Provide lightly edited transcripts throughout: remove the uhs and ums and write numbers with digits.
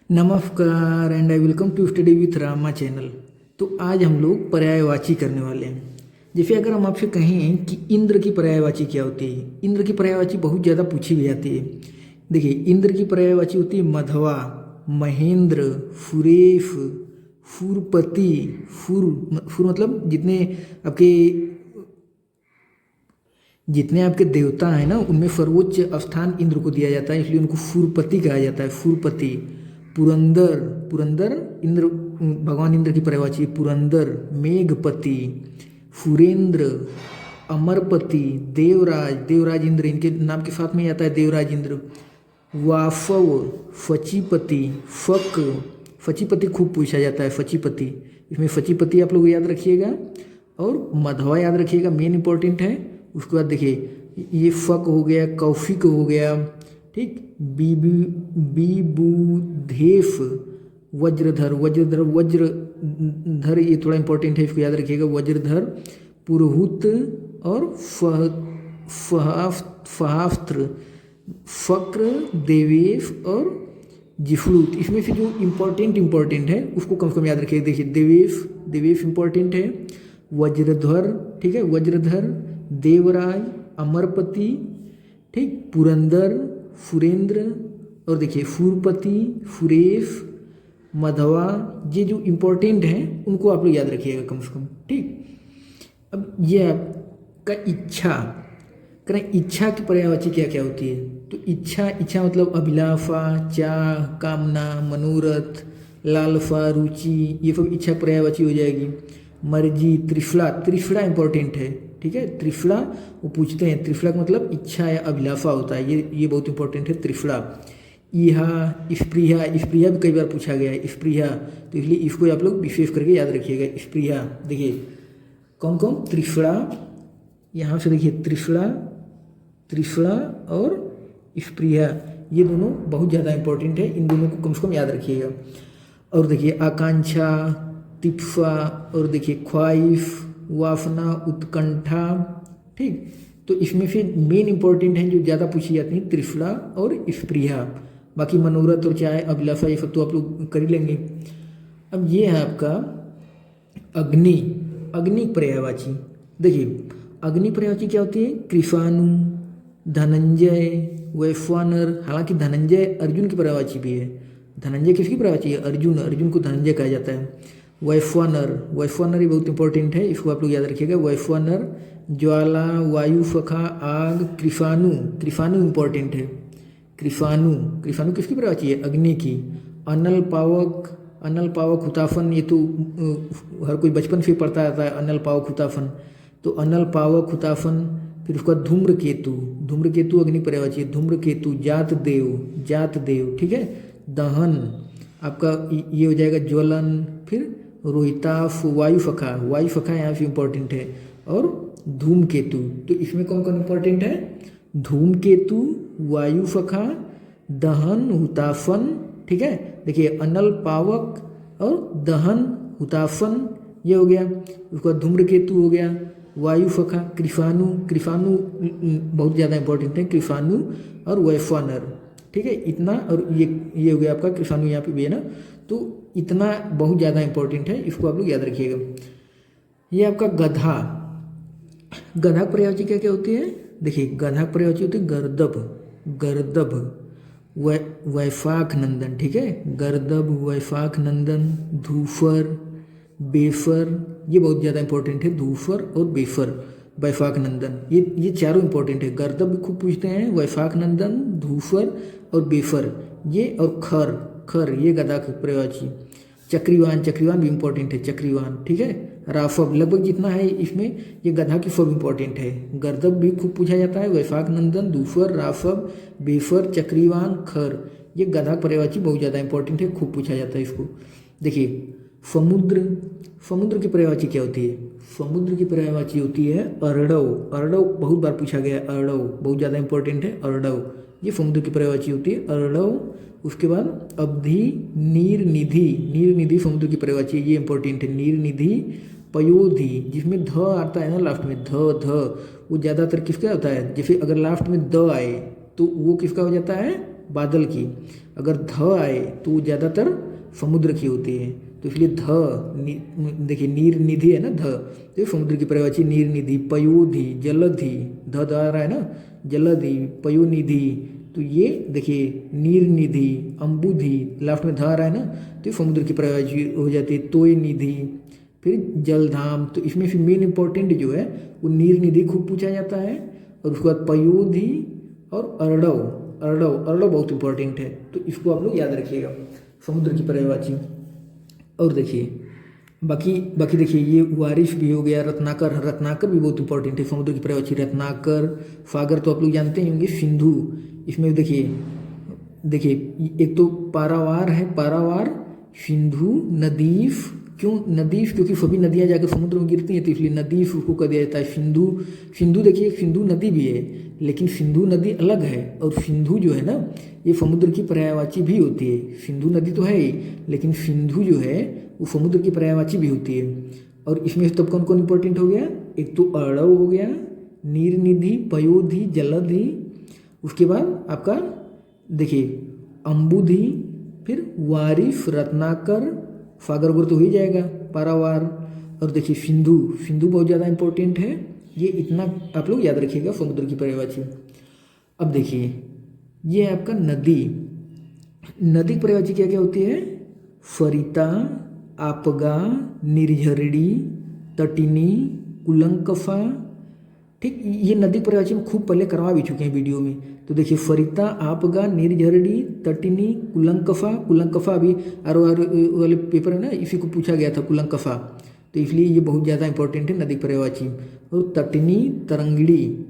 नमस्कार and I welcome to study with Rama channel. तो आज हम लोग पर्यायवाची करने वाले हैं। जैसे अगर हम आपसे कहें कि इंद्र की पर्यायवाची क्या होती है, इंद्र की पर्यायवाची बहुत ज़्यादा पूछी भी जाती है। देखिए, इंद्र की पर्यायवाची होती है मधवा, महेंद्र, फुरेफ, फुरपति। फुर मतलब जितने आपके देवता हैं ना, उनमें सर्वोच्च स्थान इंद्र को दिया जाता है, इसलिए उनको फुरपति कहा जाता है। फुरपति। पुरंदर, पुरंदर इंद्र, भगवान इंद्र की पर्यायवाची पुरंदर। मेघपति, फुरेंद्र, अमरपति, देवराज, देवराज इंद्र, इनके नाम के साथ में ही आता है देवराज इंद्र। वाफव, फचीपति, फक, फचीपति खूब पूछा जाता है। फचीपति, इसमें फचीपति आप लोग याद रखिएगा और मधवा याद रखिएगा, मेन इंपॉर्टेंट है। उसके बाद देखिए, ये फक हो गया, कौफिक हो गया, ठीक। बीबूधेफ, वज्रधर, वज्रधर, वज्रधर ये थोड़ा इंपॉर्टेंट है, इसको याद रखिएगा। वज्रधर, पुरोहित और फहास्त्र, फक्र, देवेश और जिफ्लूत। इसमें से जो इम्पोर्टेंट है उसको कम से कम याद रखिएगा। देखिए, देवेश, देवेश इम्पोर्टेंट है। वज्रधर, ठीक है, वज्रधर, देवराज, अमरपति, ठीक, पुरंदर, फुरेंद्र और देखिए फुरपति, फुरेश, मधवा, ये जो इम्पोर्टेंट हैं उनको आप लोग याद रखिएगा कम से कम, ठीक। अब ये आपका इच्छा करें, इच्छा की पर्यायवाची क्या क्या होती है। तो इच्छा मतलब अभिलाषा, चाह, कामना, मनोरथ, लालसा, रुचि, ये सब इच्छा पर्यायवाची हो जाएगी। मर्जी, त्रिफला, त्रिफला इंपॉर्टेंट है, ठीक है। त्रिफला वो पूछते हैं, त्रिफला का मतलब इच्छा या अभिलाषा होता है, ये बहुत इंपॉर्टेंट है त्रिफला। इहा, स्पृहा, स्पृहा भी कई बार पूछा गया है, स्पृहा, तो इसलिए इसको आप लोग विशेष करके याद रखिएगा। स्पृहा, देखिए कौन कौन, त्रिफला, यहाँ से देखिए त्रिफला, त्रिफला और स्पृहा, ये दोनों बहुत ज़्यादा इंपॉर्टेंट है, इन दोनों को कम से कम याद रखिएगा। और देखिए आकांक्षा, तिप्सा और देखिए ख्वाहिश, वासना, उत्कंठा, ठीक। तो इसमें से मेन इंपॉर्टेंट हैं जो ज़्यादा पूछी जाती हैं, त्रिफला और स्पृहा। बाकी मनोरथ और चाहे अभिलाषा ये सब तो आप लोग कर ही लेंगे। अब ये है आपका अग्नि, अग्नि पर्यायवाची। देखिए अग्नि पर्यायवाची क्या होती है, कृषाणु, धनंजय, वैश्वानर। हालांकि धनंजय अर्जुन की पर्यायवाची भी है। धनंजय किसकी पर्यायवाची है, अर्जुन, अर्जुन को धनंजय कहा जाता है। वैश्वानर, वैश्वानर ये बहुत इंपॉर्टेंट है, इसको आप लोग याद रखिएगा। वैश्वानर, ज्वाला, वायु सखा, आग, कृषाणु, कृषाणु इंपॉर्टेंट है। कृषाणु, कृषाणु किसकी पर्यायवाची है, अग्नि की। अनल पावक, अनल पावक हुताफन, ये तो हर कोई बचपन से पढ़ता आता है, अनल पावक हुताफन। तो अनल पावक हुताफन। फिर उसका धूम्रकेतु, धूम्रकेतु अग्नि पर्यायवाची है। धूम्रकेतु, जात देव, जात देव, ठीक है। दहन आपका ये हो जाएगा ज्वलन। फिर रोहिताफ, वायु सखा, वायु सखा यहाँ से इंपॉर्टेंट है। और धूमकेतु, तो इसमें कौन कौन इंपॉर्टेंट है, धूमकेतु, वायु सखा, दहन, हुताफन, ठीक है। देखिए अनल पावक और दहन, हुताफन ये हो गया। उसका धूम्रकेतु हो गया, वायु सखा, कृषाणु, कृषाणु बहुत ज़्यादा इंपॉर्टेंट है, कृषाणु और वैश्वानर, ठीक है। इतना और ये हो गया आपका कृषाणु, यहाँ पे भी है ना, तो इतना बहुत ज़्यादा इंपॉर्टेंट है, इसको आप लोग याद रखिएगा। ये आपका गधा, गधा पर्यायवाची क्या क्या होती है। देखिए गधा पर्यायवाची होती है गर्दभ, गर्दभ, वैशाख नंदन, ठीक है। गर्दभ, वैशाख नंदन, धूफर, बेफर, ये बहुत ज़्यादा इंपॉर्टेंट है। धूफर और बेफर, वैशाख नंदन, ये चारों इंपॉर्टेंट है। गर्दभ भी खूब पूछते हैं, वैशाख नंदन, धूफर और बेफर ये, और खर, खर ये गधा की पर्यायवाची। चक्रीवान, चक्रीवान भी इंपॉर्टेंट है, चक्रीवान, ठीक है। राफब, लगभग जितना है इसमें ये गधा की सब इंपॉर्टेंट है। गर्दभ भी खूब पूछा जाता है, वैशाख नंदन, धूफर, राफब, बेफर, चक्रीवान, खर, ये गधा पर्यायवाची बहुत ज़्यादा इंपॉर्टेंट है, खूब पूछा जाता है इसको। देखिए समुद्र, समुद्र की पर्यायवाची क्या होती है, समुद्र की पर्यायवाची होती है अर्णव, अर्णव बहुत बार पूछा गया है, अर्णव बहुत ज़्यादा इंपॉर्टेंट है, अर्णव ये समुद्र की पर्यायवाची होती है, अर्णव। उसके बाद अवधि, नीर निधि, नीर निधि समुद्र की पर्यायवाची, ये इंपॉर्टेंट है। नीर निधि, पयोधि, जिसमें ध आता है ना लास्ट में, ध वो ज़्यादातर किसका होता है, जैसे अगर लास्ट में द आए तो वो किसका हो जाता है, बादल की। अगर ध आए तो वो ज़्यादातर समुद्र की होती है, तो इसलिए देखिए नीर निधि है ना ध, तो समुद्र की पर्यायवाची नीर निधि। पयोधि जलधि, ध आ रहा है ना, जलधि पयोनिधि, तो ये देखिए नीर निधि, अम्बुधि, लास्ट में ध आ रहा है ना, तो समुद्र की पर्यायवाची हो जाती है। तोय निधि, फिर जलधाम, तो इसमें फिर मेन इंपॉर्टेंट जो है वो नीर निधि खूब पूछा जाता है। और उसके बाद पयोधि और अर्णव, अर्णव बहुत इंपॉर्टेंट है, तो इसको आप लोग याद रखिएगा, समुद्र की पर्यायवाची। और देखिए बाकी देखिए ये वारिश भी हो गया, रत्नाकर भी बहुत इंपॉर्टेंट है, समुद्र की पर्यायवाची रत्नाकर। सागर तो आप लोग जानते ही होंगे, सिंधु, इसमें देखिए एक तो पारावार है, पारावार, सिंधु, नदीफ, क्यों नदीफ, क्योंकि सभी नदियाँ जाकर समुद्र में गिरती हैं, तो इसलिए नदीफ उसको कह दिया जाता है। सिंधु देखिए सिंधु नदी भी है, लेकिन सिंधु नदी अलग है, और सिंधु जो है ना ये समुद्र की पर्यायवाची भी होती है। सिंधु नदी तो है ही, लेकिन सिंधु जो है वो समुद्र की पर्यायवाची भी होती है। और इसमें तब कौन कौन इंपॉर्टेंट हो गया, एक तो अर्णव हो गया, नीर निधि, पयोधि, जलधि, उसके बाद आपका देखिए अम्बुधि, फिर वारिफ, रत्नाकर, सागर तो हो ही जाएगा, पारावार। और देखिए सिंधु बहुत ज़्यादा इंपॉर्टेंट है, ये इतना आप लोग याद रखिएगा समुद्र की पर्यायवाची। अब देखिए ये है आपका नदी की पर्यायवाची क्या क्या होती है, सरिता, आपगा, निर्झरणी, तटिनी, कुलंकफा, ठीक। ये नदी पर्यायवाची में खूब पहले करवा भी चुके हैं वीडियो में, तो देखिए सरिता, आपगा, निर्झरणी, तटिनी, कुलंकफा भी आर वाले पेपर है ना, इसी को पूछा गया था कुलंकफा, तो इसलिए ये बहुत ज़्यादा इंपॉर्टेंट है नदी पर्यायवाची। और तटिनी, तरंगिणी,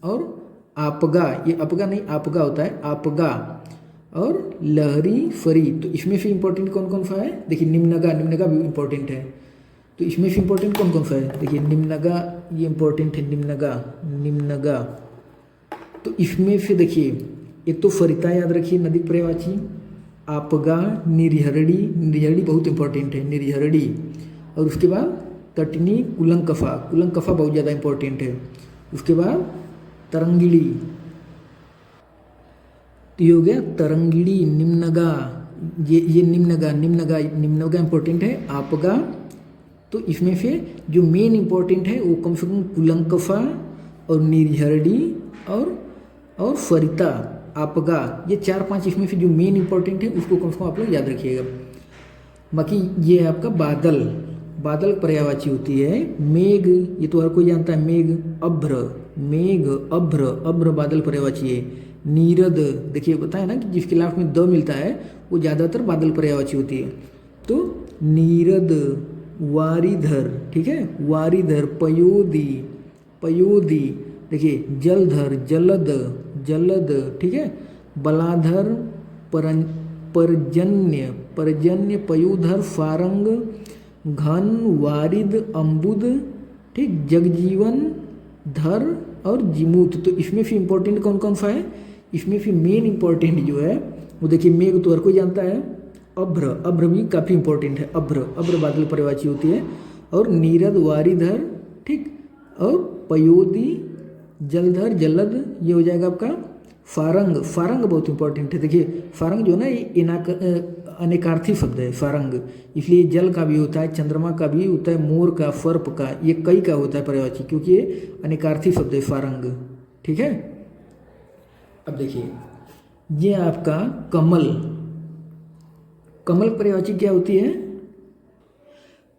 और आपगा, ये अपगा नहीं आपगा होता है, आपगा, और लहरी, फरी, तो इसमें से इंपॉर्टेंट कौन कौन सा है, देखिए निम्नगा भी इंपॉर्टेंट है, तो इसमें से इंपॉर्टेंट कौन कौन सा है, देखिए निम्नगा ये इंपॉर्टेंट है, निम्नगा। तो इसमें से देखिए एक तो सरिता याद रखिए नदी पर्यायवाची, आपगा, निर्झरणी बहुत इंपॉर्टेंट है, निर्झरणी, और उसके बाद तटिनी, कुलंकफा बहुत ज़्यादा इंपॉर्टेंट है, उसके बाद तरंगिणी, तो ये हो गया तरंगिणी, निम्नगा, ये निम्नगा इंपॉर्टेंट है, आपगा। तो इसमें से जो मेन इंपॉर्टेंट है वो कम से कम कुलंकफा और निर्झरणी और सरिता, आपगा, ये 4-5 इसमें से जो मेन इंपॉर्टेंट है उसको कम से कम आप लोग याद रखिएगा। बाकी ये है आपका बादल पर्यायवाची होती है। मेघ, ये तो हर कोई जानता है, अभ्र बादल पर्यायवाची है। नीरद, देखिए बताया ना कि जिसके लास्ट में द मिलता है वो ज़्यादातर बादल पर्यायवाची होती है, तो नीरद, वारिधर, ठीक है, वारिधर, पयोधि, देखिए जलधर, जलद, ठीक है, बलाधर, परजन्य, पयोधर, फारंग, घन, वारिद, अम्बुद, ठीक, जगजीवन, धर और जिमूत। तो इसमें फिर इंपॉर्टेंट कौन कौन सा है, इसमें फिर मेन इंपॉर्टेंट जो है वो देखिए मेघ तो हर कोई जानता है, अभ्र भी काफ़ी इंपॉर्टेंट है, अभ्र बादल पर्यायवाची होती है। और नीरद, वारिधर, ठीक, और पयोधि, जलधर, जलद, ये हो जाएगा आपका फारंग बहुत इंपॉर्टेंट है। देखिए फारंग जो है ना ये अनेकार्थी शब्द है फारंग, इसलिए जल का भी होता है, चंद्रमा का भी होता है, मोर का, सर्प का, ये कई का होता है पर्यायवाची, क्योंकि ये अनेकार्थी शब्द है फारंग, ठीक है। अब देखिए ये आपका कमल पर्यायवाची क्या होती है,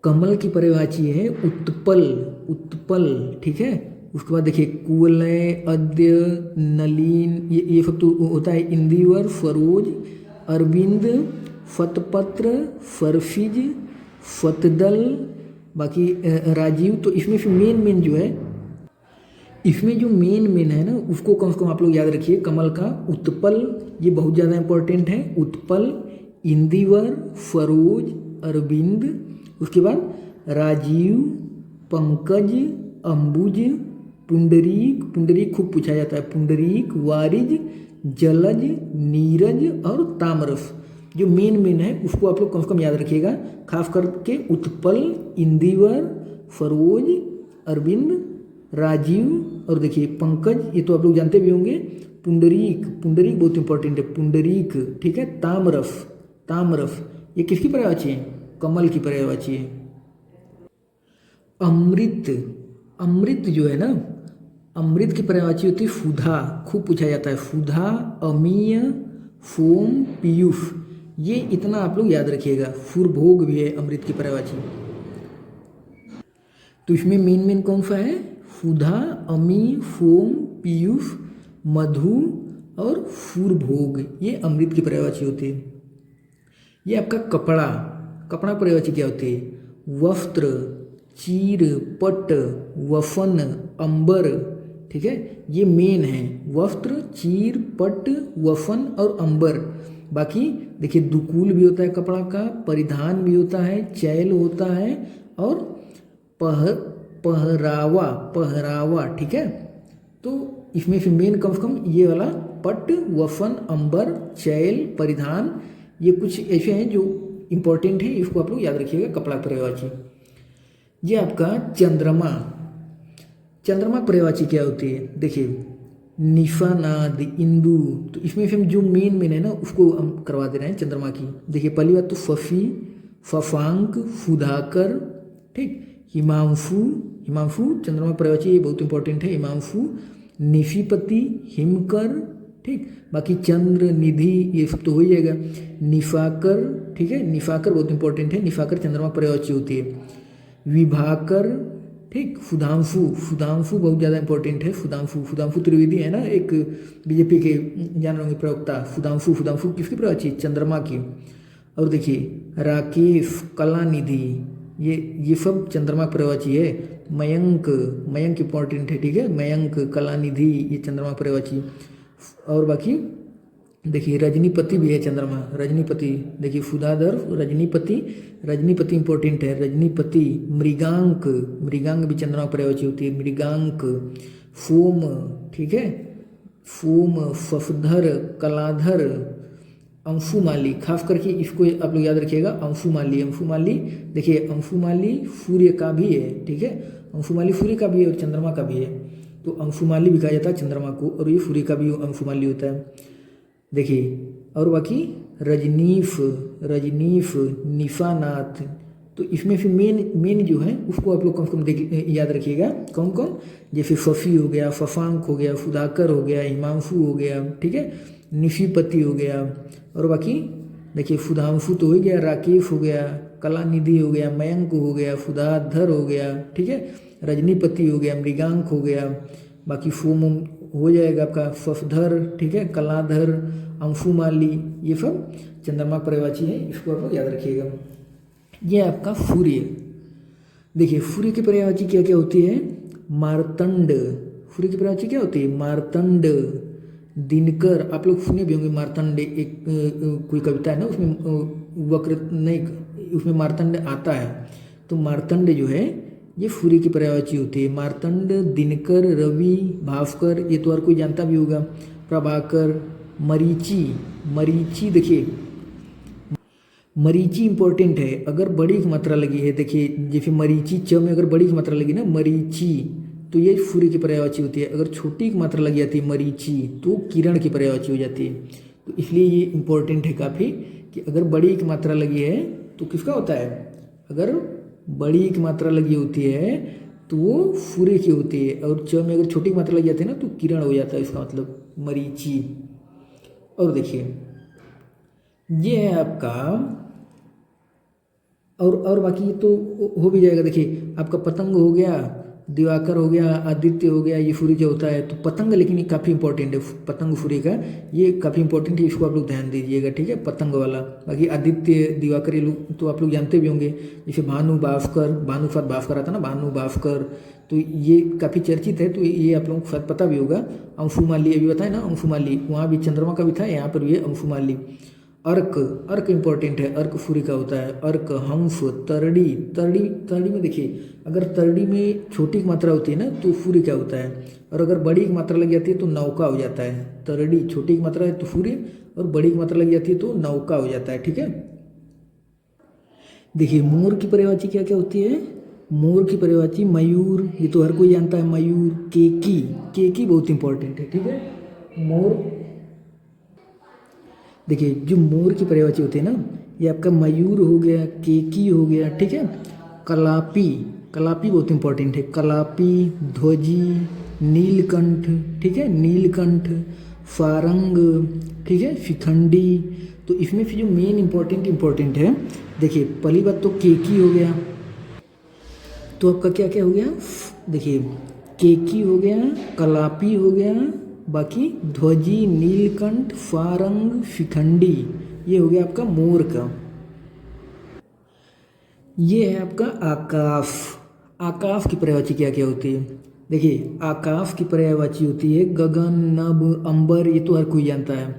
कमल की पर्यायवाची है उत्पल, ठीक है। उसके बाद देखिए कुवलय, अद्य, नलीन, ये सब तो होता है इंदिवर, सरोज, अरविंद, फतपत्र, फरफिज, फतदल, बाकी राजीव। तो इसमें फिर मेन जो है, इसमें जो मेन है ना उसको कम से कम आप लोग याद रखिए। कमल का उत्पल, ये बहुत ज़्यादा इंपॉर्टेंट है, उत्पल, इंदिवर, सरोज, अरविंद, उसके बाद राजीव, पंकज, अंबुज, पुंडरीक खूब पूछा जाता है, पुंडरीक, वारिज, जलज, नीरज और तामरस। जो मेन है उसको आप लोग कम से कम याद रखिएगा, खास करके उत्पल, इंदिवर, सरोज, अरविंद, राजीव और देखिए पंकज, ये तो आप लोग जानते भी होंगे, पुंडरीक, पुंडरीक बहुत इंपॉर्टेंट है, पुंडरीक, ठीक है। ताम्रफ, ताम्रफ ये किसकी पर्यायवाची है? कमल की पर्यायवाची है। अमृत, अमृत जो है ना, अमृत की पर्यायवाची होती है फुधा, खूब पूछा जाता है, फुधा, अमीय, फोम, पीयूष, ये इतना आप लोग याद रखिएगा। फुरभोग भी है अमृत की पर्यायवाची। तो इसमें मेन मेन कौन सा है? फुधा, अमी, फोम, पीयूष, मधु और फुरभोग, ये अमृत की पर्यायवाची होती है। ये आपका कपड़ा, कपड़ा पर्यायवाची क्या होती है? वस्त्र, चीर, पट, वफन, अंबर, ठीक है, ये मेन है। वस्त्र, चीर, पट, वफन और अंबर। बाकी देखिए दुकूल भी होता है कपड़ा का, परिधान भी होता है, चैल होता है और पहरावा, पहरावा, ठीक है। तो इसमें फिर मेन कम से कम ये वाला पट, वफन, अंबर, चैल, परिधान, ये कुछ ऐसे हैं जो इम्पोर्टेंट है, इसको आप लोग याद रखिएगा कपड़ा पर्यायवाची। ये आपका चंद्रमा, चंद्रमा पर्यायवाची क्या होती है? देखिए निशानाद, इंदु, तो इसमें फिर जो मेन मेन है ना उसको हम करवा दे रहे हैं चंद्रमा की। देखिए पहली बात तो फफी, फफांक, फुधाकर, ठीक, हिमांशु, हिमांशु चंद्रमा पर्यायवाची, ये बहुत इंपॉर्टेंट है, हिमांशु, निशिपति, हिमकर, ठीक। बाकी चंद्र, निधि, ये सब तो हो ही जाएगा। निफाकर, ठीक है, निफाकर बहुत इंपॉर्टेंट है, निफाकर चंद्रमा पर्यायवाची होती है। विभाकर, ठीक। सुधांशु, सुधांशु बहुत ज़्यादा इंपॉर्टेंट है, सुधांशु, सुधांशु त्रिवेदी है ना एक बीजेपी के जान रहे होंगे प्रवक्ता, सुधांशु, सुधांशु किसकी पर्यायवाची? चंद्रमा की। और देखिए राकेश, कलानिधि, ये सब चंद्रमा पर्यायवाची है। मयंक, मयंक इंपॉर्टेंट है, ठीक है, मयंक, कलानिधि, ये चंद्रमा पर्यायवाची। और बाकी देखिए रजनीपति भी है चंद्रमा, रजनीपति, देखिए फुदाधर, रजनीपति, रजनीपति इंपॉर्टेंट है, रजनीपति। मृगांक, मृगांक भी चंद्रमा पर्यायवाची होती है, मृगांक। फोम, ठीक है, फोम, फफधर, कलाधर, अंशुमाली, खास करके इसको आप लोग याद रखिएगा, अंशुमाली, अंशुमाली, देखिए अंशुमाली सूर्य का भी है, ठीक है, अंशुमाली सूर्य का भी है और चंद्रमा का भी है, तो अंशुमाली भी कहा जाता है चंद्रमा को, और ये सूर्य का भी अंशुमाली होता है। देखिए और बाकी रजनीफ, रजनीफ, निफानाथ, तो इसमें फिर मेन जो है उसको आप लोग कम से कम देख याद रखिएगा, कौन कौन, जैसे फफी हो गया, फफांक हो गया, सुधाकर हो गया, हिमांशु हो गया, ठीक है, निशिपति हो गया, और बाकी देखिए सुधांशु तो हो गया, राकेश हो गया, कलानिधि हो गया, मयंक हो गया, सुधाधर हो गया, ठीक है, रजनीपति हो गया, मृगांक हो गया, बाकी फोम हो जाएगा आपका फफधर, ठीक है, कलाधर, अंशुमाली, ये सब चंद्रमा पर्यायवाची है, इसको आप लोग याद रखिएगा। ये आपका सूर्य, देखिए सूर्य की पर्यायवाची क्या क्या होती है? मार्तंड, सूर्य की पर्यायवाची क्या होती है? मार्तंड, दिनकर, आप लोग सुने भी होंगे मार्तंड, एक कोई कविता है ना उसमें वक्र नहीं, उसमें मार्तंड आता है, तो मार्तंड जो है ये सूर्य की पर्यायवाची होती है। मार्तंड, दिनकर, रवि, भास्कर, ये तो हर कोई जानता भी होगा, प्रभाकर, मरीचि, मरीचि, देखिए मरीचि इंपॉर्टेंट है, अगर बड़ी की मात्रा लगी है, देखिए जैसे मरीचि च में अगर बड़ी की मात्रा लगी ना मरीचि, तो ये सूर्य की पर्यायवाची होती है। अगर छोटी की मात्रा लग जाती है मरीचि तो किरण की पर्यायवाची हो जाती है। तो इसलिए ये इंपॉर्टेंट है काफ़ी कि अगर बड़ी की मात्रा लगी है तो किसका होता है? अगर बड़ी की मात्रा लगी होती है तो वो सूर्य की होती है, और च में अगर छोटी की मात्रा लग जाती है ना तो किरण हो जाता है, इसका मतलब मरीचि। और देखिए ये है आपका, और बाकी तो हो भी जाएगा। देखिए आपका पतंग हो गया, दिवाकर हो गया, आदित्य हो गया, ये सूर्य जो होता है, तो पतंग लेकिन ये काफ़ी इंपॉर्टेंट है, पतंग सूर्य का ये काफ़ी इंपॉर्टेंट है, इसको आप लोग ध्यान दीजिएगा, ठीक है, पतंग वाला। बाकी आदित्य, दिवाकर ये लोग तो आप लोग जानते भी होंगे, जैसे भानु भास्कर, भानु साथ भास्कर आता ना, भानु भास्कर, तो ये काफ़ी चर्चित है, तो ये आप लोगों को शायद पता भी होगा। अंशुमाली अभी बताया ना, अंशुमाली, वहाँ भी चंद्रमा का भी था, यहाँ पर भी है अंशुमाली। अर्क, अर्क इंपॉर्टेंट है, अर्क सूर्य का होता है। अर्क, हंस, तरड़ी, तरड़ी, तरड़ी में देखिए अगर तरड़ी में छोटी की मात्रा होती है ना तो सूर्य क्या होता है, और अगर बड़ी की मात्रा लग जाती है तो नौका हो जाता है। तरड़ी छोटी की मात्रा है तो सूर्य, और बड़ी की मात्रा लग जाती है तो नौका हो जाता है, ठीक है। देखिए मोर की पर्यायवाची क्या क्या होती है? मोर की पर्यायवाची मयूर, ये तो हर कोई जानता है, मयूर। केकी, केकी बहुत इंपॉर्टेंट है, ठीक है, मोर, देखिए जो मोर की पर्यायवाची होती है ना, ये आपका मयूर हो गया, केकी हो गया, ठीक है। कलापी, कलापी बहुत इंपॉर्टेंट है, कलापी, ध्वजी, नीलकंठ, ठीक है, नीलकंठ, फारंग, ठीक है, शिखंडी। तो इसमें फिर जो मेन इंपॉर्टेंट है, देखिए पहली बात तो केकी हो गया, तो आपका क्या क्या हो गया, देखिए केकी हो गया, कलापी हो गया, बाकी ध्वजी, नीलकंठ, फारंग, शिखंडी, ये हो गया आपका मोर का। ये है आपका आकाश। आकाश की पर्यायवाची क्या क्या होती है, देखिए आकाश की पर्यायवाची होती है गगन, नभ, अंबर, ये तो हर कोई जानता है।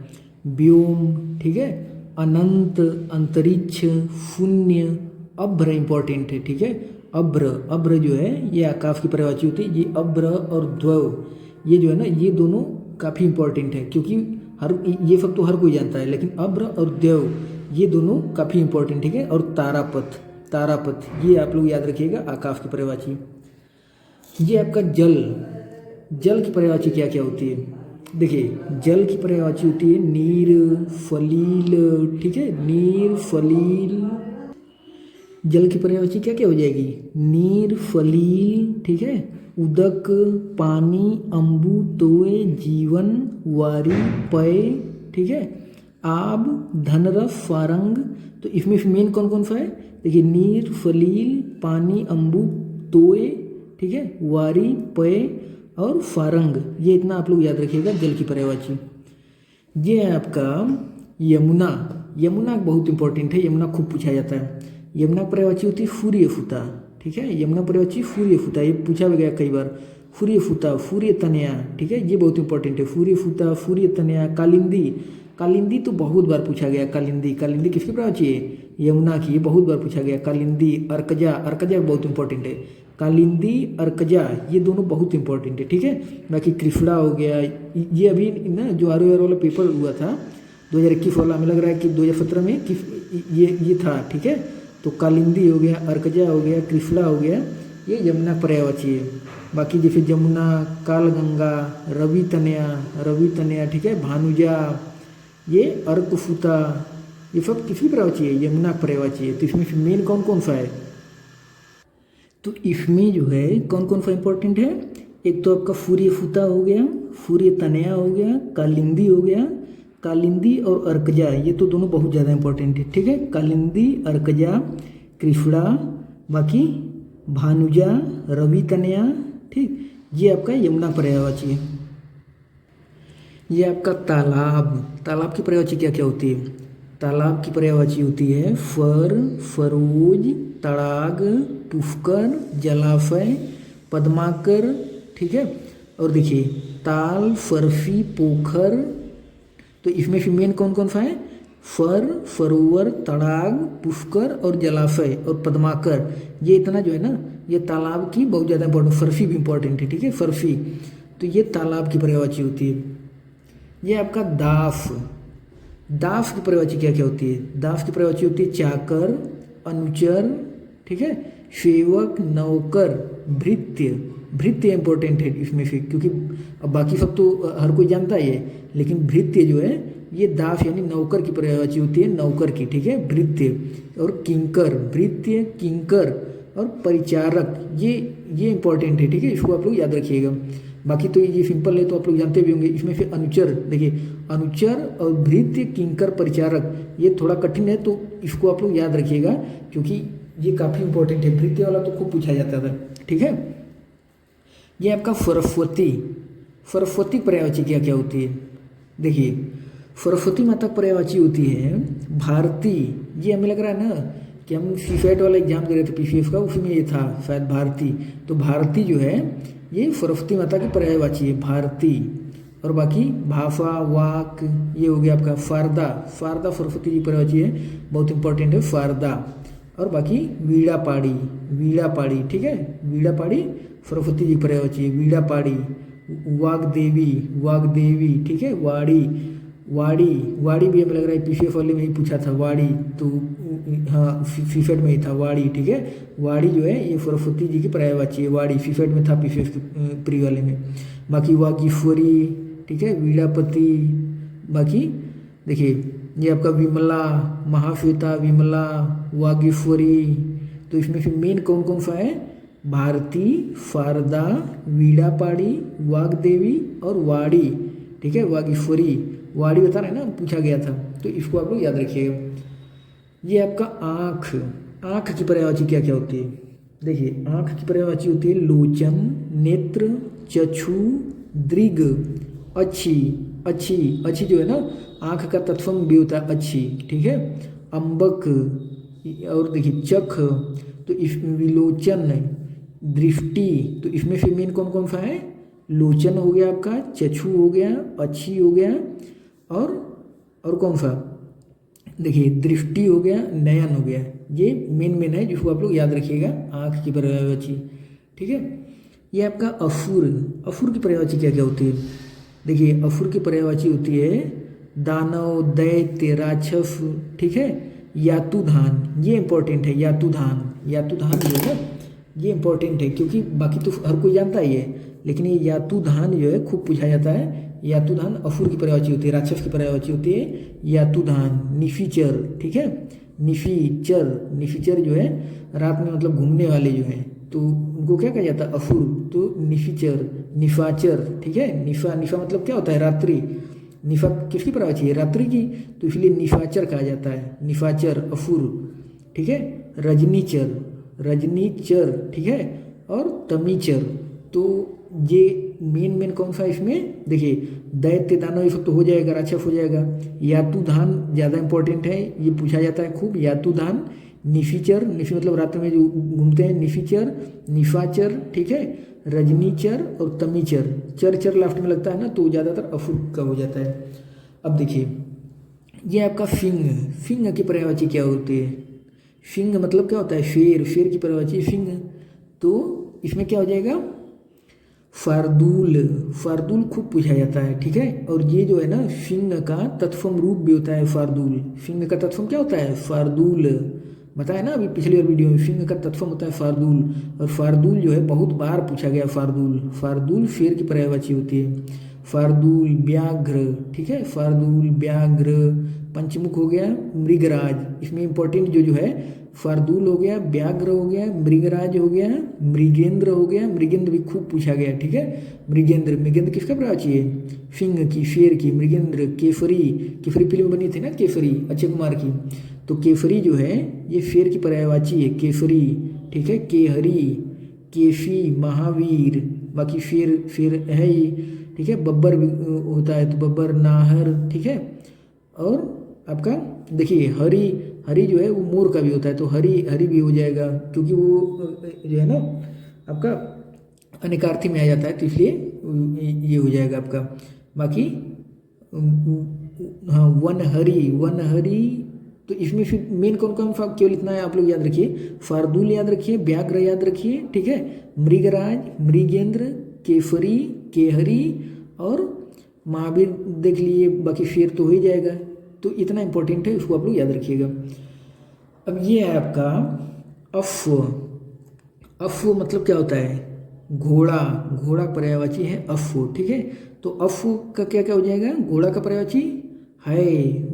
व्योम, ठीक है, अनंत, अंतरिक्ष, शून्य, अभ्र इंपॉर्टेंट है, ठीक है। अभ्र, अभ्र जो है ये आकाश की पर्यायवाची होती है। ये अभ्र और ध्रुव, ये जो है ना, ये दोनों काफ़ी इंपॉर्टेंट है, क्योंकि हर ये सब तो हर कोई जानता है, लेकिन अभ्र और द्यव ये दोनों काफ़ी इंपॉर्टेंट, ठीक है। और तारापथ, तारापथ ये आप लोग याद रखिएगा आकाश की पर्यायवाची। ये आपका जल, जल की पर्यायवाची क्या क्या होती है, देखिए जल की पर्यायवाची होती है नीर, फलील, ठीक है, नीर, फलील। जल की पर्यायवाची क्या क्या हो जाएगी, नीर, फलील, ठीक है, उदक, पानी, अम्बु, तोय, जीवन, वारी, पय, ठीक है, आब, धनरस, फारंग। तो इसमें मेन कौन कौन सा है, देखिए नीर, फलील, पानी, अम्बु, तोय, ठीक है, वारी, पय और फारंग, ये इतना आप लोग याद रखिएगा जल की पर्यायवाची। ये है आपका यमुना। यमुना बहुत इंपॉर्टेंट है, यमुना खूब पूछा जाता है। यमुना पर्यायवाची होती है सूर्यफुता, ठीक है, यमुना पर्यायवाची सूर्यफुता, ये पूछा गया कई बार। सूर्यफुता, सूर्यतनया, ठीक है, ये बहुत इंपॉर्टेंट है। सूर्यफुता, सूर्यतनया, कालिंदी, कालिंदी तो बहुत बार पूछा गया। कालिंदी, कालिंदी किसकी पर्यायवाची है, यमुना की, ये बहुत बार पूछा गया। कालिंदी, अर्कजा, अर्कजा बहुत इंपॉर्टेंट है। कालिंदी, अर्कजा ये दोनों बहुत इंपॉर्टेंट है, ठीक है। बाकी कृष्णा हो गया, ये अभी ना जो आर वाला पेपर हुआ था 2021 वाला, हमें लग रहा है कि 2017 में ये था, ठीक है। तो कालिंदी हो गया, अर्कजा हो गया, कृष्णा हो गया, ये यमुना पर्यायवाची है। बाकी जैसे जमुना, कालगंगा, रवि तनया, रवि तनया, ठीक है, भानुजा, ये अर्कफुता, ये सब किसकी पर्यायवाची है, यमुना पर्यायवाची है। तो इसमें मेन कौन कौन सा है, तो इसमें जो है कौन कौन सा इंपॉर्टेंट है, एक तो आपका सूर्यफुता हो गया, सूर्यतनया हो गया, कालिंदी हो गया, कालिंदी और अर्कजा ये तो दोनों बहुत ज़्यादा इंपॉर्टेंट है, ठीक है। कालिंदी, अर्कजा, कृष्णा, बाकी भानुजा, रवि तनया, ठीक, ये आपका यमुना पर्यायवाची है। ये आपका तालाब, तालाब की पर्यायवाची क्या क्या होती है, तालाब की पर्यायवाची होती है फर, फरोज, तड़ाग, पुष्कर, जलाशय, पद्माकर, ठीक है। और देखिए ताल, फरफी, पोखर। तो इसमें फिर मेन कौन कौन सा है, फर, सरोवर, तड़ाग, पुष्कर और जलाशय और पद्माकर, ये इतना जो है ना, ये तालाब की बहुत ज़्यादा इंपॉर्टेंट। फरफी भी इंपॉर्टेंट है, ठीक है, फरफी, तो ये तालाब की पर्यायवाची होती है। ये आपका दास, दास की पर्यायवाची क्या क्या होती है, दास की पर्यायवाची होती है चाकर, अनुचर, ठीक है, सेवक, नौकर, भृत्य। भृत्य इंपॉर्टेंट है इसमें से, क्योंकि अब बाकी सब तो हर कोई जानता ही है, लेकिन भृत्य जो है ये दास यानी नौकर की पर्यायवाची होती है, नौकर की, ठीक है, भृत्य। और किंकर, भृत्य, किंकर और परिचारक, ये इंपॉर्टेंट है, ठीक है, इसको आप लोग याद रखिएगा। बाकी तो ये सिंपल है, तो आप लोग जानते भी होंगे। इसमें फिर अनुचर, देखिए अनुचर और भृत्य, किंकर, परिचारक, ये थोड़ा कठिन है, तो इसको आप लोग याद रखिएगा, क्योंकि ये काफ़ी इंपॉर्टेंट है। भृत्य वाला तो खूब पूछा जाता था, ठीक है। ये आपका सरस्वती, सरस्वती पर्यायवाची क्या क्या होती है, देखिए सरस्वती माता पर्यायवाची होती है भारती। ये हमें लग रहा है ना कि हम सीफेट वाला एग्जाम दे रहे थे पीसीएस का, उसमें ये था शायद भारती। तो भारती जो है ये सरस्वती माता की पर्यायवाची है, भारती। और बाकी भाषा, वाक, ये हो गया आपका फारदा, फारदा सरस्वती जी पर्यायवाची है, बहुत इंपॉर्टेंट है फारदा। और बाकी वीड़ा पाड़ी, वीड़ा पाड़ी, ठीक है, वीड़ा पाड़ी सरस्वती जी पर्यायवाची है, वीड़ा पाड़ी। वाग्देवी, वाग्देवी, ठीक है, वाड़ी, वाड़ी, वाड़ी भी हमें लग रहा है पीसीएस वाले में ही पूछा था, वाड़ी तो हाँ फीफेट में ही था वाड़ी, ठीक है। वाड़ी जो है ये सरस्वती जी की पर्यायवाची है, वाड़ी फीफेट में था पीसीएस प्री वाले में। बाकी वागीश्वरी, ठीक है, वीणापति। बाकी देखिए ये आपका विमला, महाश्वेता, विमला, वागीश्वरी। तो इसमें फिर मेन कौन कौन सा है? भारती, शारदा, वीणापाणी, वाग्देवी और वाणी, ठीक है, वागीश्वरी। वाणी बता रहे हैं ना, पूछा गया था, तो इसको आप लोग याद रखिएगा। ये आपका आँख, आँख की पर्यायवाची क्या क्या होती है? देखिए आँख की पर्यायवाची होती है लोचन, नेत्र, चक्षु, दृग, अच्छी। अच्छी, अच्छी जो है ना, आँख का तत्सम भी होता है अच्छी, ठीक है, अम्बक, और देखिए चख, तो इसमें विलोचन, दृष्टि, तो इसमें फिर मेन कौन कौन सा है? लोचन हो गया आपका, चक्षु हो गया, अच्छी हो गया, और कौन सा? देखिए दृष्टि हो गया, नयन हो गया। ये मेन है जिसको आप लोग याद रखिएगा, आँख की पर्यायवाची, ठीक है। ये आपका असुर, असुर की पर्यायवाची क्या क्या होती है? देखिए असुर की पर्यायवाची होती है दानव, दैत्य, राक्षस, ठीक है, यातुधान। ये इंपॉर्टेंट है, यातुधान। यातुधान जो है ना, ये इंपॉर्टेंट है, क्योंकि बाकी तो हर कोई जानता ही है, लेकिन ये यातुधान जो है खूब पूछा जाता है। यातुधान असुर की पर्यायवाची होती है, राक्षस की पर्यायवाची होती है यातुधान। निफिचर, ठीक है, निफिचर, निफिचर जो है रात में मतलब घूमने वाले जो हैं, तो उनको क्या कहा जाता है? असुर। तो निफिचर, निफाचर, ठीक है, निफा, निफा मतलब क्या होता है? रात्रि। निफा किसकी पर्यायवाची है? रात्रि की, तो इसलिए निफाचर कहा जाता है, निफाचर, असुर, ठीक है। रजनीचर, रजनीचर, ठीक है, और तमीचर। तो ये मेन कौन सा इसमें? देखिए दैत्य, दानव ये सब तो हो जाएगा, राक्षस हो जाएगा। यातुधान ज़्यादा इंपॉर्टेंट है, ये पूछा जाता है खूब। यातुधान, निफिचर, निफी मतलब रात में जो घूमते हैं, निफिचर, निफाचर, ठीक है, रजनीचर और तमीचर। चर चर लास्ट में लगता है ना, तो ज़्यादातर असुर का हो जाता है। अब देखिए ये आपका फिंग, फिंग की पर्यायवाची क्या होती है? फिंग मतलब क्या होता है? शेर, शेर की पर्यायवाची फिंग। तो इसमें क्या हो जाएगा? फार्दूल, फार्दूल खूब पूछा जाता है, ठीक है। और ये जो है ना, फिंग का तत्सम रूप भी होता है फार्दूल। फिंग का तत्सम क्या होता है? फार्दूल। बताया ना अभी पिछली बार वीडियो में, फिंग का तत्सम होता है फार्दूल। और फार्दूल जो है बहुत बार पूछा गया, फार्दूल। फार्दूल शेर की पर्यायवाची होती है। फार्दूल, व्याघ्र, ठीक है, फार्दूल, व्याघ्र। पंचमुख हो गया मृगराज। इसमें इंपॉर्टेंट जो है फार्दूल हो गया, व्याघ्र हो गया, मृगराज हो गया, मृगेंद्र हो गया। मृगेंद्र भी खूब पूछा गया, ठीक है। मृगेंद्र, मृगेंद्र किसका पर्यायवाची है? फिंग की, शेर की। मृगेंद्र, केसरी, केसरी फिल्म बनी थी ना, केसरी, अक्षय कुमार की। तो केसरी जो है ये शेर की पर्यायवाची है, केसरी, ठीक है। केहरी, केफी, महावीर। बाकी शेर शेर है ही, ठीक है। बब्बर भी होता है, तो बब्बर, नाहर, ठीक है। और आपका देखिए हरी, हरी जो है वो मोर का भी होता है, तो हरी, हरी भी हो जाएगा, क्योंकि वो जो है ना आपका अनेकार्थी में आ जाता है, तो इसलिए ये हो जाएगा आपका। बाकी हाँ, वन हरी, वन हरी। तो इसमें फिर मेन कौन कौन सा? केवल इतना है, आप लोग याद रखिए। फार्दूल याद रखिए, व्याघ्र याद रखिए, ठीक है, मृगराज, मृगेंद्र, केसरी, केहरी और महावीर देख लिए। बाकी शेर तो हो ही जाएगा, तो इतना इंपॉर्टेंट है, उसको आप लोग याद रखिएगा। अब ये है आपका अश्व। अश्व मतलब क्या होता है? घोड़ा, घोड़ा पर्यायवाची है अश्व, ठीक है। तो अश्व का क्या क्या हो जाएगा? घोड़ा का पर्यायवाची है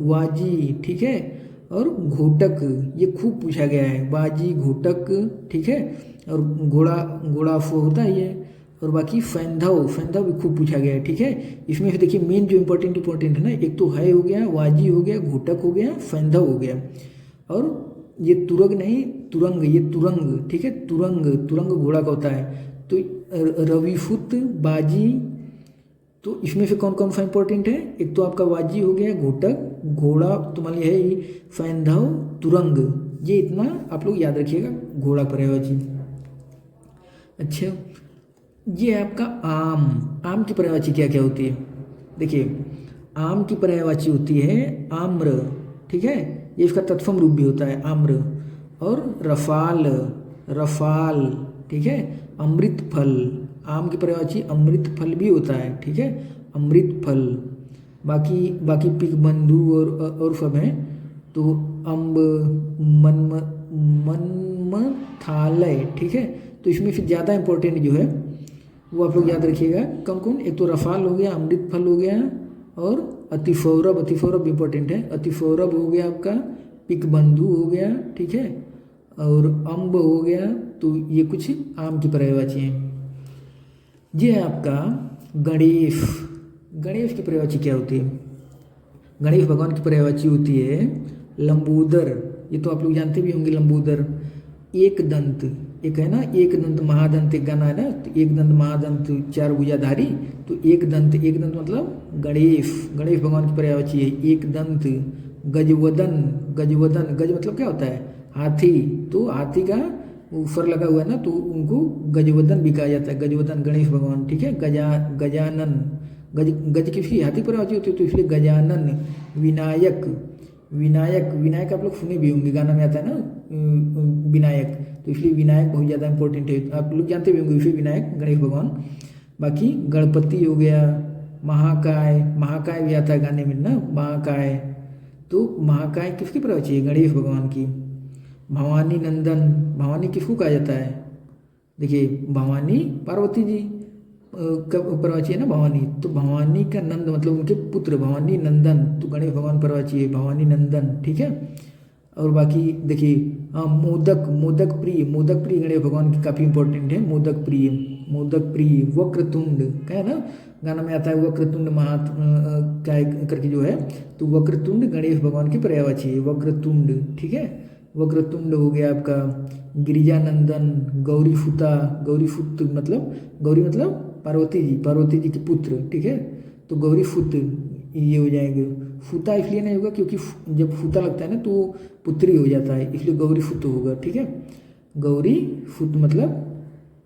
वाजी, ठीक है, और घोटक, ये खूब पूछा गया है, वाजी, घोटक, ठीक है। और घोड़ा, घोड़ा अश्व होता ही है। और बाकी फैंधव, फैंधव भी खूब पूछा गया है, ठीक है। इसमें फिर देखिए मेन जो इंपॉर्टेंट है ना, एक तो है हो गया, वाजी हो गया, घोटक हो गया, फैंधव हो गया। और ये तुरग नहीं, तुरंग, ये तुरंग, ठीक है, तुरंग, तुरंग घोड़ा का होता है। तो रविफुत, बाजी। तो इसमें से कौन कौन सा इंपॉर्टेंट है? एक तो आपका वाजी हो गया, घोटक, घोड़ा तो मान लिया है ही, फैंधव, तुरंग। ये इतना आप लोग याद रखिएगा, घोड़ा पर्यायवाची। अच्छा, ये आपका आम, आम की पर्यायवाची क्या क्या होती है? देखिए आम की पर्यायवाची होती है आम्र, ठीक है, ये इसका तत्सम रूप भी होता है आम्र। और रफाल, रफाल, ठीक है, अमृत फल। आम की पर्यायवाची अमृत फल भी होता है, ठीक है, अमृत फल। बाकी बाकी पिकबंधु और सब हैं, तो अम्ब, मन्मथालय, ठीक है। तो इसमें फिर ज़्यादा इंपॉर्टेंट जो है वो आप लोग याद रखिएगा। कौन कौन, एक तो रफाल हो गया, अमृत फल हो गया, और अतिफौरब, अतिफौरब इंपॉर्टेंट है, अतिफौरब हो गया आपका, पिकबंधु हो गया, ठीक है, और अम्ब हो गया। तो ये कुछ आम की पर्यायवाची हैं। ये है आपका गणेश। गणेश की पर्यायवाची क्या होती है? गणेश भगवान की पर्यायवाची होती है लंबोदर। ये तो आप लोग जानते भी होंगे लंबोदर। एक दंत, एक है ना, एक दंत महादंत, एक गाना है ना, तो एक दंत महादंत चार भुजाधारी। तो एक दंत, एक दंत मतलब गणेश, गणेश भगवान की पर्यायवाची है एक दंत। गजवदन, गजवदन, गज मतलब क्या होता है? हाथी। तो हाथी का ऊपर लगा हुआ है ना, तो उनको गजवदन भी कहा जाता है, गजवदन गणेश भगवान, ठीक है। गजानन, गज, गज किसकी? हाथी पर्यायवाची होती है, तो इसलिए गजानन। विनायक, विनायक, विनायक आप लोग सुने भी होंगे, गाना में आता है ना विनायक, तो इसलिए विनायक बहुत ज़्यादा इंपॉर्टेंट है, आप लोग जानते भी होंगे इसलिए विनायक गणेश भगवान। बाकी गणपति हो गया, महाकाय, महाकाय भी आता है गाने में ना, महाकाय। तो महाकाय किसकी पर्यायवाची है? गणेश भगवान की। भवानी नंदन, भवानी किसको कहा जाता है? देखिए भवानी पार्वती जी का पर्यायवाची है ना भवानी, तो भवानी का नंद मतलब उनके पुत्र, भवानी नंदन, तो गणेश भगवान पर्यायवाची है भवानी नंदन, ठीक है। और बाकी देखिए मोदक, मोदक प्रिय, मोदक प्रिय गणेश भगवान की काफ़ी इंपॉर्टेंट है, मोदक प्रिय, मोदक प्रिय। वक्रतुंड क्या है ना, गाना में आता है वक्रतुंड क्या करके जो है, तो वक्रतुंड गणेश भगवान की पर्यायवाची है, वक्रतुंड, ठीक है। वक्रतुंड हो गया आपका। गिरिजानंदन, गौरीफुता, गौरीफुत मतलब, गौरी मतलब पार्वती जी, पार्वती जी के पुत्र, ठीक है। तो गौरीफुत ये हो जाएंगे। फूता इसलिए नहीं होगा क्योंकि जब फूता लगता है ना तो पुत्री हो जाता है, इसलिए गौरीफुत होगा, ठीक है। गौरीफुत मतलब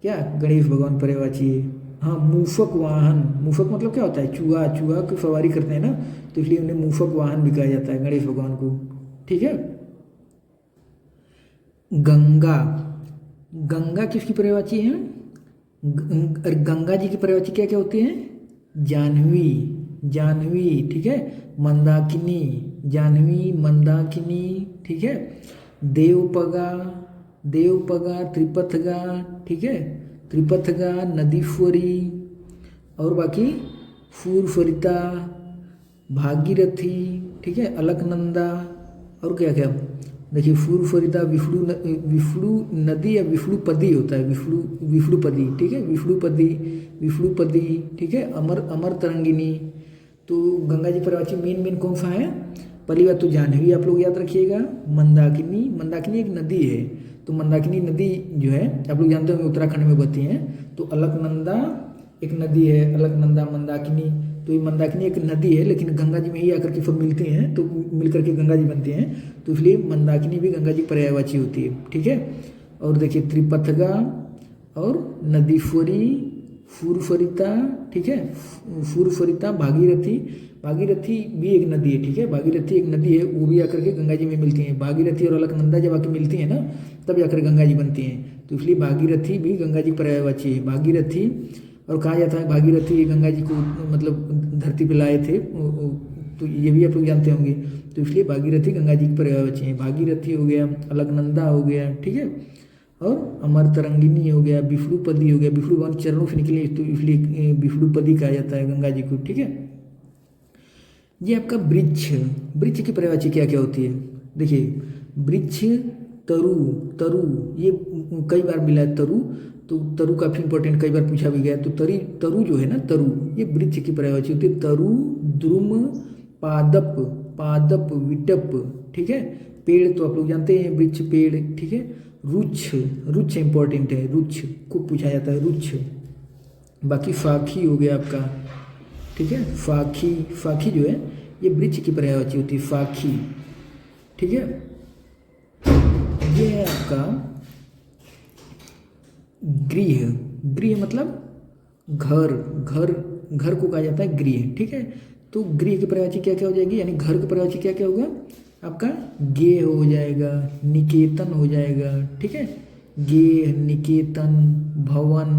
क्या? गणेश भगवान पर्यायवाची है। हाँ, मूफक वाहन, मूफक मतलब क्या होता है? चूहा, चूहा की सवारी करते हैं ना, तो इसलिए उन्हें मूफक वाहन भी कहा जाता है गणेश भगवान को, ठीक है। गंगा, गंगा किसकी पर्यायवाची है? गंगा जी की पर्यायवाची क्या क्या होती है? जाह्नवी, जाह्नवी, ठीक है। मंदाकिनी, जाह्नवी, मंदाकिनी, ठीक है। देवपगा, देवपगा, त्रिपथगा, ठीक है, त्रिपथगा, नदीश्वरी, और बाकी फूरफरिता, भागीरथी, ठीक है, अलकनंदा, और क्या क्या देखिए फूरफरिता, विष्णु नदी या विष्णुपदी होता है, विष्णुपदी, ठीक है, विष्णुपदी, विष्णुपदी, ठीक है। अमर, अमर तरंगिनी। तो गंगा जी पर्यायवाची मेन कौन सा है? पहली बात तो जाह्नवी आप लोग याद रखिएगा। मंदाकिनी, मंदाकिनी एक नदी है, तो मंदाकिनी नदी जो है आप लोग जानते होंगे उत्तराखंड में बहती हैं। तो अलकनंदा एक नदी है, अलकनंदा, मंदाकिनी, तो ये मंदाकिनी एक नदी है, लेकिन गंगा जी में ही आकर के सब मिलती हैं, तो मिलकर के गंगा जी बनती हैं, तो इसलिए मंदाकिनी भी गंगा जी पर्यायवाची होती है, ठीक है। और देखिए त्रिपथगा और नदीश्वरी, फूरफरिता, ठीक है, फूरफरिता, भागीरथी, भागीरथी भी एक नदी है, ठीक है, भागीरथी एक नदी है, वो भी आकर के गंगा जी में मिलती हैं। भागीरथी और अलकनंदा जब आकर मिलती हैं ना, तब जाकर गंगा जी बनती हैं, तो इसलिए भागीरथी भी गंगा जी पर्यायवाची है। भागीरथी, और कहा जाता है भागीरथी गंगा जी को मतलब धरती पे लाए थे, तो ये भी आप लोग जानते होंगे, तो इसलिए भागीरथी गंगा जी की पर्यायवाची है। भागीरथी हो गया, अलकनंदा हो गया, ठीक है, और अमर तरंगिनी हो गया, विष्णुपदी हो गया, विष्णु भगवान चरणों से निकले तो इसलिए विष्णुपदी कहा जाता है गंगा जी को, ठीक है। ये आपका वृक्ष, वृक्ष की पर्यायवाची क्या क्या होती है? देखिए वृक्ष, तरु, तरु ये कई बार मिला है तरु, तो तरु काफ़ी इंपॉर्टेंट, कई बार पूछा भी गया, तो तरु जो है ना, तरु ये वृक्ष की पर्यायवाची होती है। तरु, द्रुम, पादप, पादप, विटप, ठीक है। पेड़ तो आप लोग जानते हैं, वृक्ष, पेड़, ठीक है। रुच्छ, रुच्छ इंपॉर्टेंट है, रुच्छ को पूछा जाता है, रुच्छ। बाकी फाखी हो गया आपका, ठीक है, फाखी, फाखी जो है ये वृक्ष की पर्यायवाची होती है, फाखी, ठीक है। ये है आपका गृह, गृह मतलब घर, घर, घर को कहा जाता है गृह, ठीक है। तो गृह की पर्यायवाची क्या क्या हो जाएगी, यानी घर की पर्यायवाची क्या क्या होगा आपका? गेह हो जाएगा, निकेतन हो जाएगा, ठीक है, गेह, निकेतन, भवन,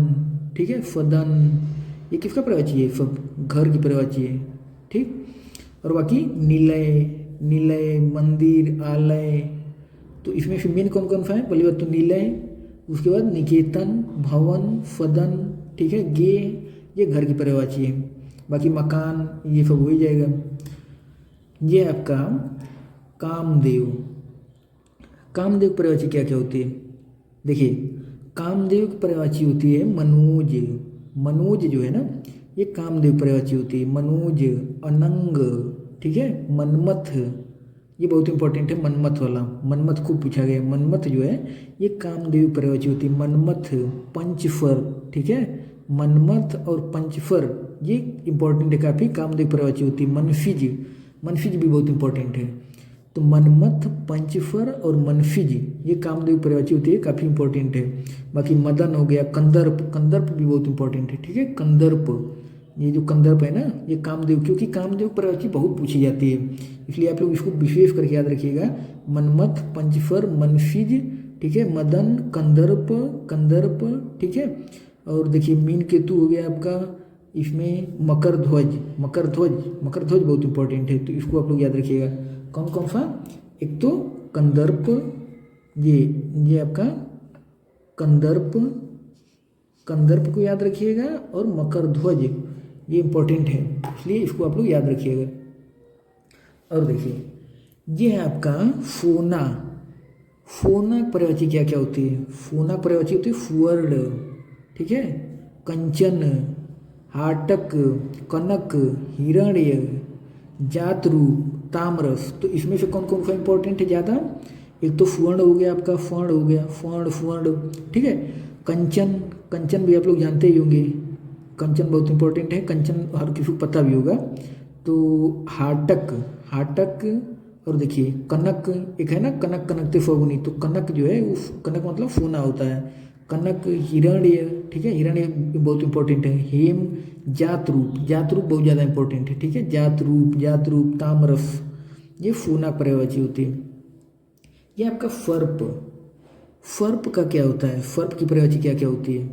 ठीक है, सदन, ये किसका पर्यायवाची है? सब घर की पर्यायवाची है, ठीक। और बाकी निलय, निलय, मंदिर, आलय, तो इसमें से मेन कौन कौन सा है? पहली बात तो निलय, उसके बाद निकेतन, भवन, सदन, ठीक है। गे ये घर की पर्यायवाची है। बाकी मकान ये सब हो ही जाएगा। ये आपका कामदेव। कामदेव की पर्यायवाची क्या क्या होती है? देखिए, कामदेव की पर्यायवाची होती है मनोज। मनोज जो है ना, ये कामदेव पर्यायवाची होती है। मनोज, अनंग, ठीक है, मनमथ, ये बहुत इंपॉर्टेंट है। मनमथ वाला, मनमथ खूब पूछा गया। मनमथ जो है ये कामदेव पर्यायवाची होती है। मनमथ, पंचफर, ठीक है, मनमथ और पंचफर ये इंपॉर्टेंट है काफ़ी, कामदेव पर्यायवाची होती है। मनफिज, मनफिज भी बहुत इंपॉर्टेंट है। तो मनमथ, पंचफर और मनफिज ये कामदेव पर्यायवाची होती है, काफ़ी इंपॉर्टेंट है। बाकी मदन हो गया, कंदर्प, कंदर्प भी बहुत इंपॉर्टेंट है, ठीक है। कंदर्प, ये जो कंदर्प है ना, ये कामदेव, क्योंकि कामदेव पर्यायवाची बहुत पूछी जाती है, इसलिए आप लोग इसको विशेष करके याद रखिएगा। मनमथ, पंचफर, मनफिज, ठीक है, मदन, कंदर्प, कंदर्प, ठीक है। और देखिए मीन केतु हो गया आपका, इसमें मकर ध्वज, मकर ध्वज, मकर ध्वज बहुत इंपॉर्टेंट है, तो इसको आप लोग याद रखिएगा। कौन कौन सा? एक तो कंदर्प, ये आपका कंदर्प, कंदर्प को याद रखिएगा, और मकर ध्वज ये इंपॉर्टेंट है, इसलिए इसको आप लोग याद रखिएगा। और देखिए ये है आपका फोना। फोना पर्यायवाची क्या क्या होती है? फोना पर्यायवाची होती है फुअर्ड, ठीक है, कंचन, हाटक, कनक, हिरण्य, जातरूप, तामरस। तो इसमें से कौन कौन सा इंपॉर्टेंट है ज़्यादा? एक तो फुवर्ण हो गया आपका, फर्ण हो गया, फर्ण, फुवर्ण, ठीक है। कंचन, कंचन भी आप लोग जानते ही होंगे, कंचन बहुत इंपॉर्टेंट है, कंचन हर किसी को पता भी होगा। तो हाटक, हाटक, और देखिए कनक, एक है ना कनक, कनकते फगुनी, तो कनक जो है वो, कनक मतलब फोना होता है। कनक, हिरण्य, ठीक है, हिरण्य बहुत इंपॉर्टेंट है। हेम, जातरूप, जातरूप बहुत ज़्यादा इंपॉर्टेंट है, ठीक है, जातरूप, जातरूप, तामरस ये फोना पर्यायवाची होती है। ये आपका फर्प, फर्प का क्या होता है? फर्प की पर्यायवाची क्या क्या होती है?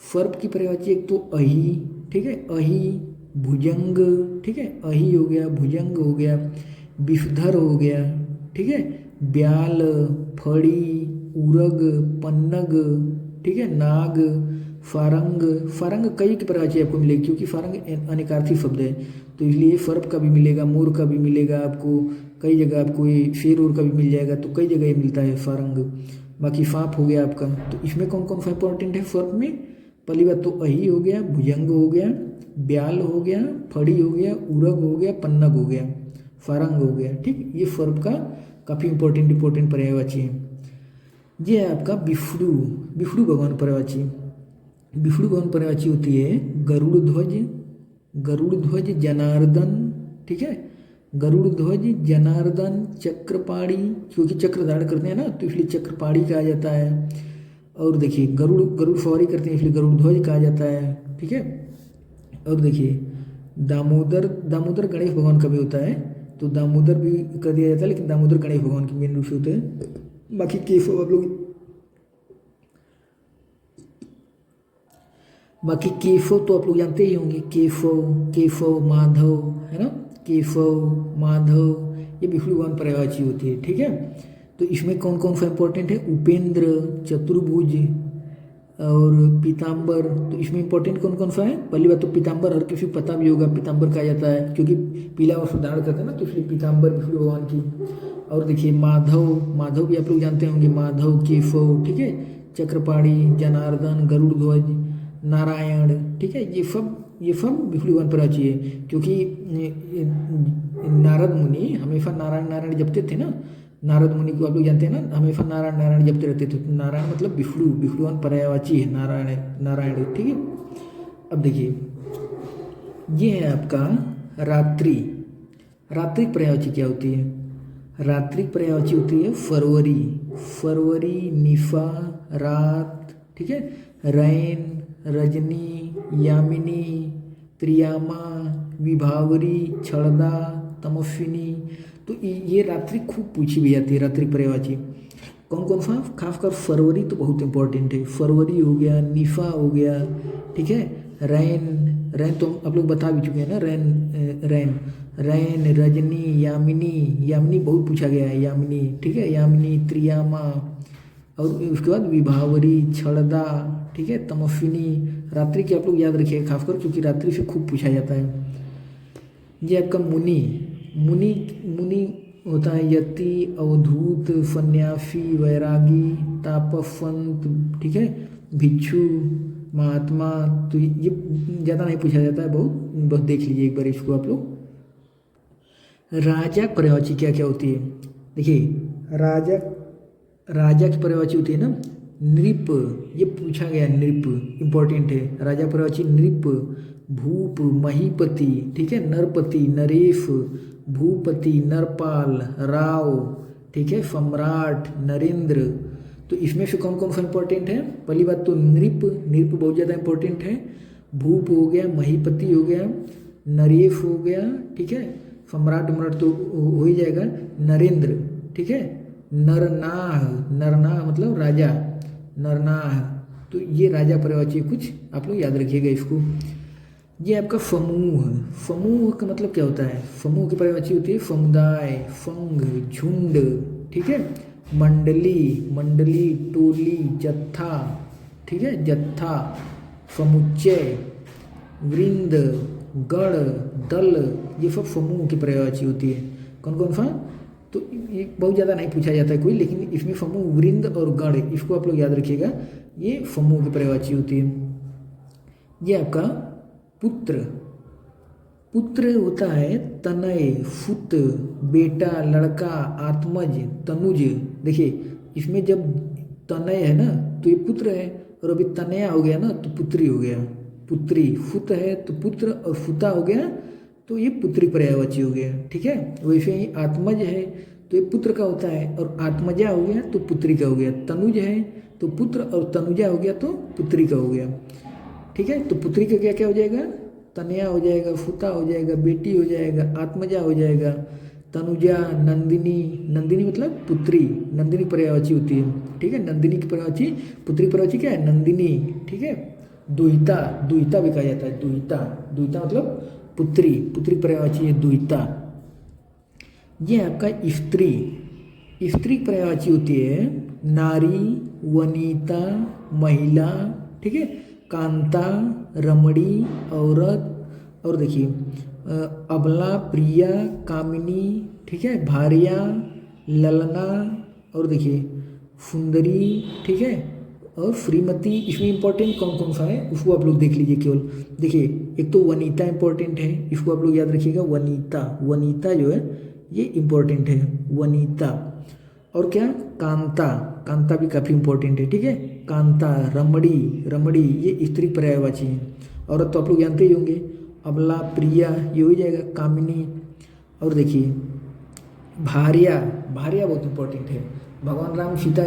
फर्प की पर्यायवाची एक तो अही, ठीक है, अही, भुजंग, ठीक है, अही हो गया, भुजंग हो गया, विषधर हो गया, ठीक है, ब्याल, फड़ी, उरग, पन्नग, ठीक है, नाग, फारंग। फारंग कई की पर्यायवाची आपको मिलेगी, क्योंकि फारंग अनेकार्थी शब्द है, तो इसलिए फर्प का भी मिलेगा, मोर का भी मिलेगा आपको, कई जगह आपको ये शेर उर का भी मिल जाएगा, तो कई जगह ये मिलता है फारंग। बाकी फाप हो गया आपका। तो इसमें कौन कौन सा इंपॉर्टेंट है फर्प में? पहली बात तो अही हो गया, भुजंग हो गया, ब्याल हो गया, फड़ी हो गया, उरग हो गया, पन्नग हो गया, फारंग हो गया, ठीक। ये फर्प का काफ़ी इंपॉर्टेंट पर्यायवाची है। ये है आपका बिफड़ू, बिफड़ू भगवान पर्यायवाची। बिफड़ू भगवान पर्यायवाची होती है गरुड़ ध्वज, गरुड़ ध्वज, जनार्दन, ठीक है, गरुड़ ध्वज, जनार्दन, चक्रपाणी, क्योंकि चक्र धारण करते हैं ना, तो इसलिए चक्रपाणी कहा जाता है। और देखिए गरुड़, गरुड़ सवारी करते हैं, इसलिए गरुड़ ध्वज कहा जाता है, ठीक है। और देखिए दामोदर, दामोदर गणेश भगवान का भी होता है, तो दामोदर भी कर दिया जाता है, लेकिन दामोदर गणेश भगवान के मेन रूप से होते हैं। बाकी केशव आप लोग, बाकी केशव तो आप लोग जानते ही होंगे, केशव, केशव, माधव, है ना, केशव, माधव ये बिफड़ू भगवान पर्यायवाची होती है, ठीक है। तो इसमें कौन कौन सा इंपॉर्टेंट है? उपेंद्र, चतुर्भुज और पीताम्बर। तो इसमें इंपॉर्टेंट कौन कौन सा है? पहली बात तो पीताम्बर हर किसी को पता भी होगा, पीताम्बर कहा जाता है, क्योंकि पीला वस्त्र धारण करते हैं ना, तो इसलिए पीताम्बर विष्णु भगवान की। और देखिए माधव, माधव भी आप लोग जानते होंगे, माधव, केशव, ठीक है, चक्रपाणी, जनार्दन, गरुड़ ध्वज, नारायण, ठीक है, ये सब विष्णु भगवान पर्यायवाची है, क्योंकि नारद मुनि हमेशा नारायण नारायण जपते थे ना, नारद मुनि को आप लोग जानते हैं ना, हमेशा नारायण नारायण जपते रहते थे, तो नारायण मतलब विष्णु, विष्णुवान पर्यायवाची है नारायण, नारायण, ठीक है। अब देखिए ये है आपका रात्रि। रात्रि पर्यायवाची क्या होती है? रात्रि पर्यायवाची होती है फरवरी, फरवरी, निशा, रात, ठीक है, रैन, रजनी, यामिनी, त्रियामा, विभावरी, छड़दा, तमस्विनी। तो ये रात्रि खूब पूछी भी जाती है, रात्रि पर्यायवाची। कौन कौन सा? खासकर फरवरी तो बहुत इंपॉर्टेंट है, फरवरी हो गया, निशा हो गया, ठीक है, रैन, रैन तो आप लोग बता भी चुके हैं ना, रैन, रैन, रैन, रजनी, यामिनी, यामिनी बहुत पूछा गया है, यामिनी, ठीक है, यामिनी, त्रियामा, और उसके बाद विभावरी, छड़दा, ठीक है, तमस्विनी। रात्रि की आप लोग याद रखिएगा खासकर, क्योंकि रात्रि से खूब पूछा जाता है। ये आपका मुनि, मुनि मुनि होता है यति, अवधूत, सन्यासी, वैरागी, तापसवंत, ठीक है, भिक्षु, महात्मा। तो ये ज़्यादा नहीं पूछा जाता है, बहुत बस देख लीजिए एक बार इसको आप लोग। राजा पर्यायवाची क्या क्या होती है? देखिए राजा, राजा की पर्यायवाची होती है ना नृप, ये पूछा गया, नृप इंपॉर्टेंट है। राजा पर्यायवाची नृप, भूप, महीपति, ठीक है, नरपति, नरेश, भूपति, नरपाल, राव, ठीक है, सम्राट, नरेंद्र। तो इसमें से कौन कौन सा इंपॉर्टेंट है? पहली बात तो नृप, नृप बहुत ज़्यादा इंपॉर्टेंट है। भूप हो गया, महीपति हो गया, नरेश हो गया, ठीक है, सम्राट उम्राट तो हो ही जाएगा, नरेंद्र, ठीक है, नरनाह, नरनाह मतलब राजा, नरनाह। तो ये राजा पर्यायवाची कुछ आप लोग याद रखिएगा इसको। ये आपका समूह, समूह का मतलब क्या होता है? समूह की पर्यायवाची होती है समुदाय, संघ, झुंड, ठीक है, मंडली, मंडली, टोली, जत्था, ठीक है, जत्था, समुच्चय, वृंद, गण, दल, ये सब समूह की पर्यायवाची होती है। कौन कौन सा? तो ये बहुत ज़्यादा नहीं पूछा जाता है कोई, लेकिन इसमें समूह, वृंद और गण, इसको आप लोग याद रखिएगा, ये समूह की पर्यायवाची होती है। ये आपका पुत्र, पुत्र होता है तनय, सुत, बेटा, लड़का, आत्मज, तनुज। देखिए इसमें जब तनय है ना तो ये पुत्र है, और अभी तनया हो गया ना तो पुत्री हो गया, पुत्री। सुत है तो पुत्र, और सुता हो गया तो ये पुत्री पर्यायवाची हो गया, ठीक है। वैसे ही आत्मज है तो ये पुत्र का होता है, और आत्मजा हो गया तो पुत्री का हो गया। तनुज है तो पुत्र, और तनुजा हो गया तो पुत्री का हो गया, ठीक है। तो पुत्री का क्या क्या हो जाएगा? तनया हो जाएगा, सुता हो जाएगा, बेटी हो जाएगा, आत्मजा हो जाएगा, तनुजा, नंदिनी, नंदिनी मतलब पुत्री, नंदिनी पर्यायवाची होती है, ठीक है। नंदिनी की पर्यायवाची, पुत्री पर्यायवाची क्या है? नंदिनी, ठीक है। दुहिता, दुहिता भी कहा जाता है, दुहिता, दुहिता मतलब पुत्री, पुत्री पर्यायवाची है दुहिता। ये आपका स्त्री, स्त्री पर्यायवाची होती है नारी, वनिता, महिला, ठीक है, कांता, रमणी, औरत, और देखिए अबला, प्रिया, कामिनी, ठीक है, भार्या, ललना, और देखिए सुंदरी, ठीक है, और श्रीमती। इसमें इंपॉर्टेंट कौन कौन सा है उसको आप लोग देख लीजिए केवल। देखिए एक तो वनिता इंपॉर्टेंट है, इसको आप लोग याद रखिएगा, वनिता, वनिता जो है ये इंपॉर्टेंट है, वनिता। और क्या? कांता, कांता भी काफ़ी इंपॉर्टेंट है, ठीक है, कांता, रमणी, रमणी ये स्त्री पर्यायवाची है। औरत तो आप लोग जानते ही होंगे, अबला, प्रिया, ये हो जाएगा, कामिनी। और देखिए भार्या, भार्या बहुत इंपॉर्टेंट है। भगवान राम सीता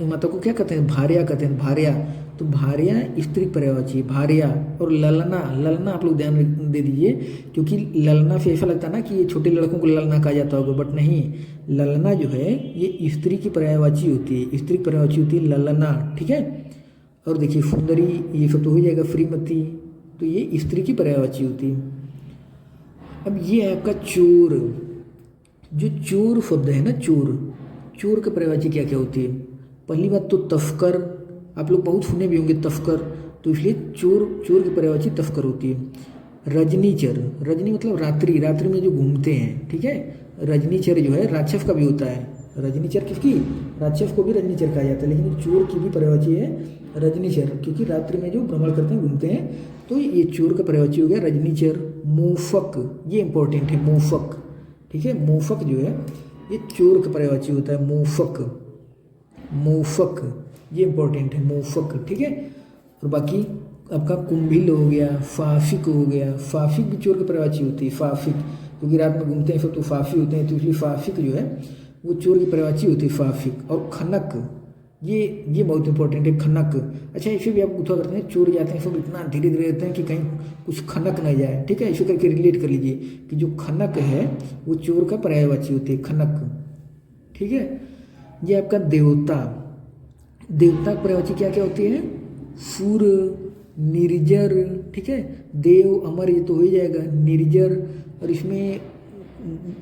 माता को क्या कहते हैं? भार्या कहते हैं, भार्या। तो भार्या स्त्री पर्यायवाची, भार्या। और ललना, ललना आप लोग ध्यान दे दीजिए, क्योंकि ललना से ऐसा लगता है ना कि ये छोटे लड़कों को ललना कहा जाता होगा, बट नहीं, ललना जो है ये स्त्री की पर्यायवाची होती है, स्त्री पर्यायवाची होती है ललना, ठीक है। और देखिए सुंदरी, ये सब तो हो जाएगा, श्रीमती, तो ये स्त्री की पर्यायवाची होती है। अब ये है आपका चोर, जो चोर शब्द है ना, चोर, चोर की पर्यायवाची क्या क्या होती है? पहली बात तो तस्कर, आप लोग बहुत सुने भी होंगे तस्कर, तो इसलिए चोर, चोर की पर्यायवाची तस्कर होती है। रजनीचर, रजनी मतलब रात्रि, रात्रि में जो घूमते हैं, ठीक है। रजनीचर जो है राक्षस का भी होता है, रजनीचर किसकी? राक्षस को भी रजनीचर कहा जाता है, लेकिन चोर की भी पर्यायवाची है रजनीचर, क्योंकि रात्रि में जो भ्रमण करते हैं, घूमते हैं, तो ये चोर का पर्यायवाची हो गया रजनीचर। मोफक, ये इंपॉर्टेंट है, मोफक, ठीक है, मोफक जो है ये चोर का पर्यायवाची होता है, मोफक, मोफक ये इंपॉर्टेंट है, मोफक, ठीक है। और बाकी आपका कुंभिल हो गया, फाफिक हो गया, फाफिक भी चोर की पर्यायवाची होती है, फाफिक, क्योंकि रात में घूमते हैं सब तो फाफी होते हैं, तो इसलिए फाफिक जो है वो चोर की पर्यायवाची होती है, फाफिक। और खनक, ये बहुत इंपॉर्टेंट है, खनक। अच्छा इसे भी आप गुथा करते हैं, चोर जाते हैं सब इतना धीरे धीरे रहते हैं कि कहीं कुछ खनक नहीं जाए, ठीक है, इसे करके रिलेट कर लीजिए कि जो खनक है वो चोर का पर्यायवाची होती है, खनक, ठीक है। ये आपका देवता, देवता की पर्यायवाची क्या क्या होती है? सुर, निर्जर, ठीक है, देव, अमर, ये तो हो ही जाएगा, निर्जर। और इसमें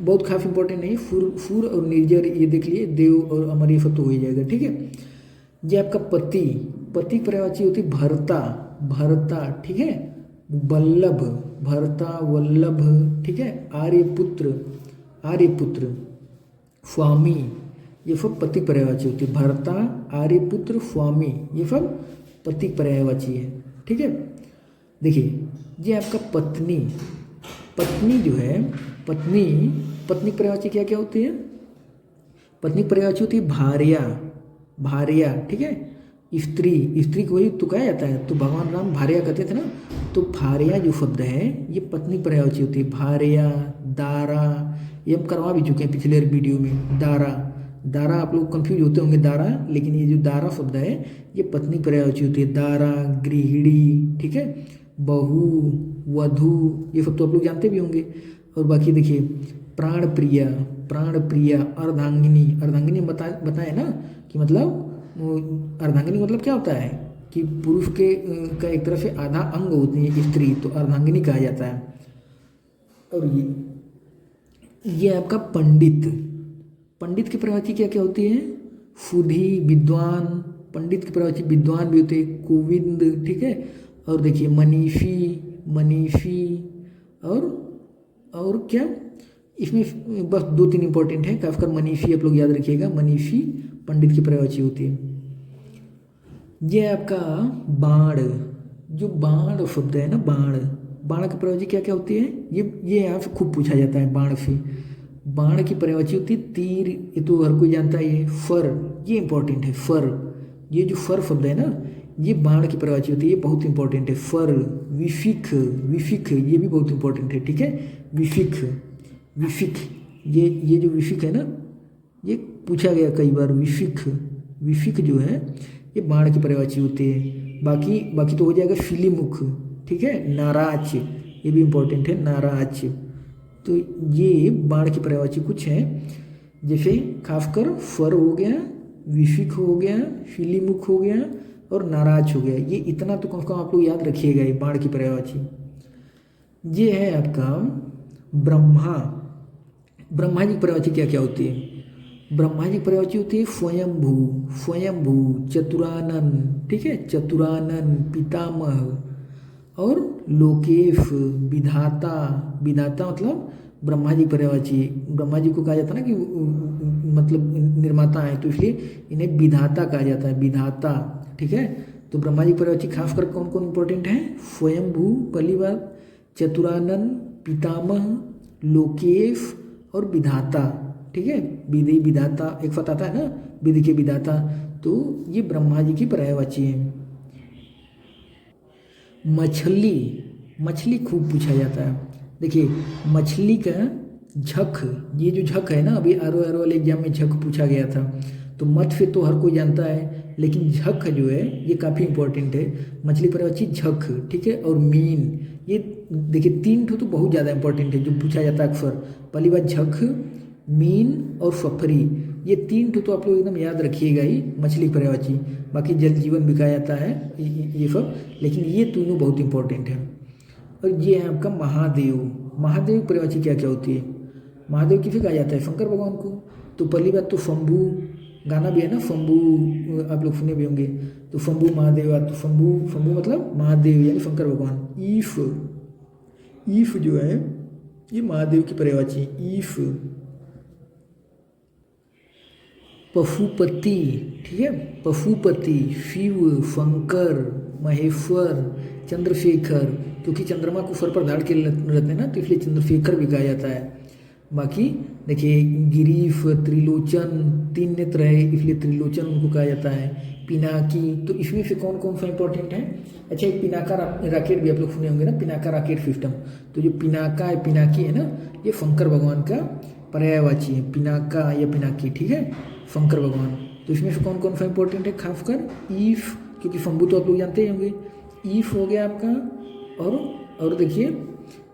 बहुत खास इंपॉर्टेंट नहीं, सुर, सुर और निर्जर, ये देख लिए, देव और अमर ये सब तो हो ही जाएगा, ठीक है। ये आपका पति, पति की पर्यायवाची होती है भर्ता, भर्ता, ठीक है। वल्लभ, भर्ता वल्लभ, ठीक है। आर्यपुत्र, आर्यपुत्र। स्वामी, ये सब पति पर्यायवाची होती है। भर्ता, आर्यपुत्र, स्वामी, ये सब पति पर्यायवाची है, ठीक है। देखिए ये आपका पत्नी, पत्नी जो है, पत्नी, पत्नी पर्यायवाची क्या क्या होती है? पत्नी पर्यायवाची होती है भार्या, भार्या, ठीक है। स्त्री, स्त्री को ही तो कहा जाता है, तो भगवान राम भार्या कहते थे ना, तो भार्या जो शब्द है ये पत्नी पर्यायवाची होती है। भार्या, दारा, ये हम करवा भी चुके हैं पिछले वीडियो में। दारा, दारा आप लोग कंफ्यूज होते होंगे दारा, लेकिन ये जो दारा शब्द है ये पत्नी पर्यायवाची होती है। दारा, गृहिणी, ठीक है। बहू, वधू, ये सब तो आप लोग जानते भी होंगे। और बाकी देखिए प्राण प्रिया, प्राण प्रिया, अर्धांगिनी, अर्धांगिनी बताए ना कि मतलब अर्धांगिनी मतलब क्या होता है कि पुरुष के का एक तरह से आधा अंग होती है स्त्री, तो अर्धांगिनी कहा जाता है। और ये आपका पंडित, पंडित की पर्यायवाची क्या क्या होती है? सुधी, विद्वान, पंडित की पर्यायवाची विद्वान भी होते हैं। गोविंद, ठीक है। और देखिए मनीषी, मनीषी, और क्या इसमें बस 2-3 इंपॉर्टेंट है, खासकर मनीषी आप लोग याद रखिएगा। मनीषी पंडित की पर्यायवाची होती है। ये आपका बाण, जो बाण शब्द है ना, बाण, बाण की पर्यायवाची क्या क्या होती है? ये यहाँ से खूब पूछा जाता है बाण से। बाण की पर्यायवाची होती है तीर, ये तो हर कोई जानता है। ये फर, ये इंपॉर्टेंट है। फर, ये जो फर शब्द है ना, ये बाण की पर्यायवाची होती है, ये बहुत इंपॉर्टेंट है। फर, विशिख, विशिख, ये भी बहुत इंपॉर्टेंट है, ठीक है। विशिख, विशिख, ये जो विशिख है ना, ये पूछा गया कई बार। विशिख, विशिख जो है ये बाण की पर्यायवाची होती है। बाकी तो हो जाएगा शिलीमुख, ठीक है। नाराज, ये भी इंपॉर्टेंट है, नाराज। तो ये बाण की पर्यायवाची कुछ है, जैसे खासकर फर हो गया, विशिख हो गया, शिलीमुख हो गया और नाराज हो गया। ये इतना तो कम से कम आप लोग याद रखिएगा, ये बाण की पर्यायवाची। ये है आपका ब्रह्मा, ब्रह्मा जी की पर्यायवाची क्या क्या होती है? ब्रह्मा जी की पर्यायवाची होती है स्वयंभू, स्वयंभू, चतुरानन, ठीक है। चतुरानन, पितामह और लोकेश, विधाता, विधाता मतलब ब्रह्मा जी की पर्यायवाची। ब्रह्मा जी को कहा जाता है ना कि मतलब निर्माता है, तो इसलिए इन्हें विधाता कहा जाता है, विधाता, ठीक है। तो ब्रह्मा जी की पर्यायवाची खासकर कौन कौन इंपॉर्टेंट है? स्वयंभू पहली बात, चतुरानन, पितामह, लोकेश और विधाता, ठीक है। विधि, विधाता एक साथ आता है ना, विधि के विधाता, तो ये ब्रह्मा जी की पर्यायवाची है। मछली, मछली खूब पूछा जाता है। देखिए मछली का झक, ये जो झक है ना, अभी आर वाले एग्जाम में झक पूछा गया था, तो मत्स्य तो हर कोई जानता है, लेकिन झक जो है ये काफ़ी इंपॉर्टेंट है। मछली पर्यायवाची झक, ठीक है। और मीन, ये देखिए 3 तो बहुत ज़्यादा इंपॉर्टेंट है जो पूछा जाता है अक्सर। पहली बात झक, मीन और सफरी, ये 3 तो आप लोग एकदम याद रखिएगा ही मछली पर्यायवाची। बाकी जल जीवन भी कहा जाता है ये सब, लेकिन ये तीनों बहुत इंपॉर्टेंट है। और ये है आपका महादेव, महादेव पर्यायवाची क्या क्या होती है? महादेव किसे कहा जाता है? शंकर भगवान को। तो पहली बात तो शंभू, गाना भी है ना शंभू, आप लोग सुने भी होंगे। तो शंभू महादेव, तो शंभू, शंभू मतलब महादेव यानी शंकर भगवान। ईश, ईश जो है ये महादेव की पर्यायवाची, ईश। पशुपति, ठीक है। पशुपति, शिव, शंकर, महेश्वर, चंद्रशेखर, क्योंकि चंद्रमा को सर पर धाड़ के रहते हैं ना, तो इसलिए चंद्रशेखर भी कहा जाता है। बाकी देखिए गिरीश, त्रिलोचन, 3 नेत्र है इसलिए त्रिलोचन उनको कहा जाता है। पिनाकी, तो इसमें से कौन कौन सा इंपॉर्टेंट है? अच्छा एक पिनाका रॉकेट भी आप लोग सुने होंगे ना, पिनाका रॉकेट सिस्टम। तो जो पिनाका है, पिनाकी है ना, ये शंकर भगवान का पर्यायवाची है, पिनाका या पिनाकी, ठीक है, शंकर भगवान। तो इसमें से कौन कौन सा इंपॉर्टेंट है? खासकर ईश, क्योंकि शंभू तो आप लोग जानते ही होंगे। ईश हो गया आपका, और देखिए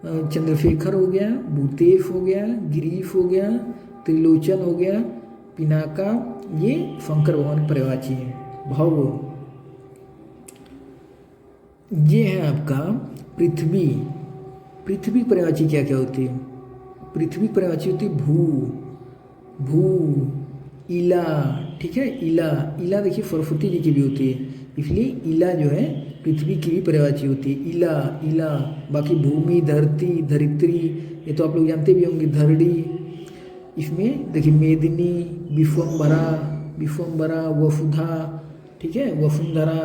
चंद्रशेखर हो गया, भूतेश हो गया, गिरीश हो गया, त्रिलोचन हो गया, पिनाका, ये शंकर भगवान की पर्यायवाची है। भव, ये है आपका पृथ्वी, पृथ्वी की पर्यायवाची क्या क्या होती है? पृथ्वी की पर्यायवाची होती है भू, भू, इला, ठीक है, इला, इला देखिए सरस्वती जी की भी होती है, इसलिए इला जो है पृथ्वी की भी पर्यायवाची होती है, इला इला। बाकी भूमि, धरती, धरित्री, ये तो आप लोग जानते भी होंगे, धरड़ी। इसमें देखिए मेदिनी, विश्वम्भरा, विश्वम्भरा, वसुधा, ठीक है, वसुंधरा।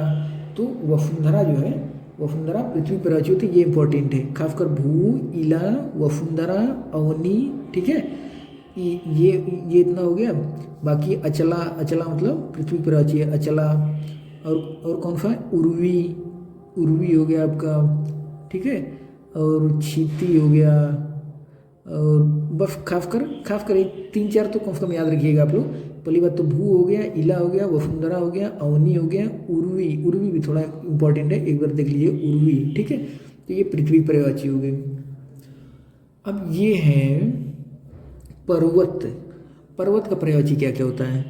तो वसुंधरा जो है, वसुंधरा पृथ्वी पर्यायवाची होती है, ये इंपॉर्टेंट है, खासकर भू, इला, वसुंधरा, अवनी, ठीक है, ये इतना हो गया। बाकी अचला, अचला मतलब पृथ्वी पर्यायवाची है, अचला। और कौन सा है, उर्वी, उर्वी हो गया आपका, ठीक है, और क्षिति हो गया। और बस खासकर ये 3-4 तो कम से कम याद रखिएगा आप लोग। पहली बात तो भू हो गया, इला हो गया, वसुंधरा हो गया, अवनी हो गया, उर्वी, उर्वी भी थोड़ा इंपॉर्टेंट है, एक बार देख लीजिए उर्वी, ठीक है। तो ये पृथ्वी पर्यायवाची हो गई। अब ये है पर्वत। पर्वत का पर्यायवाची क्या क्या होता है?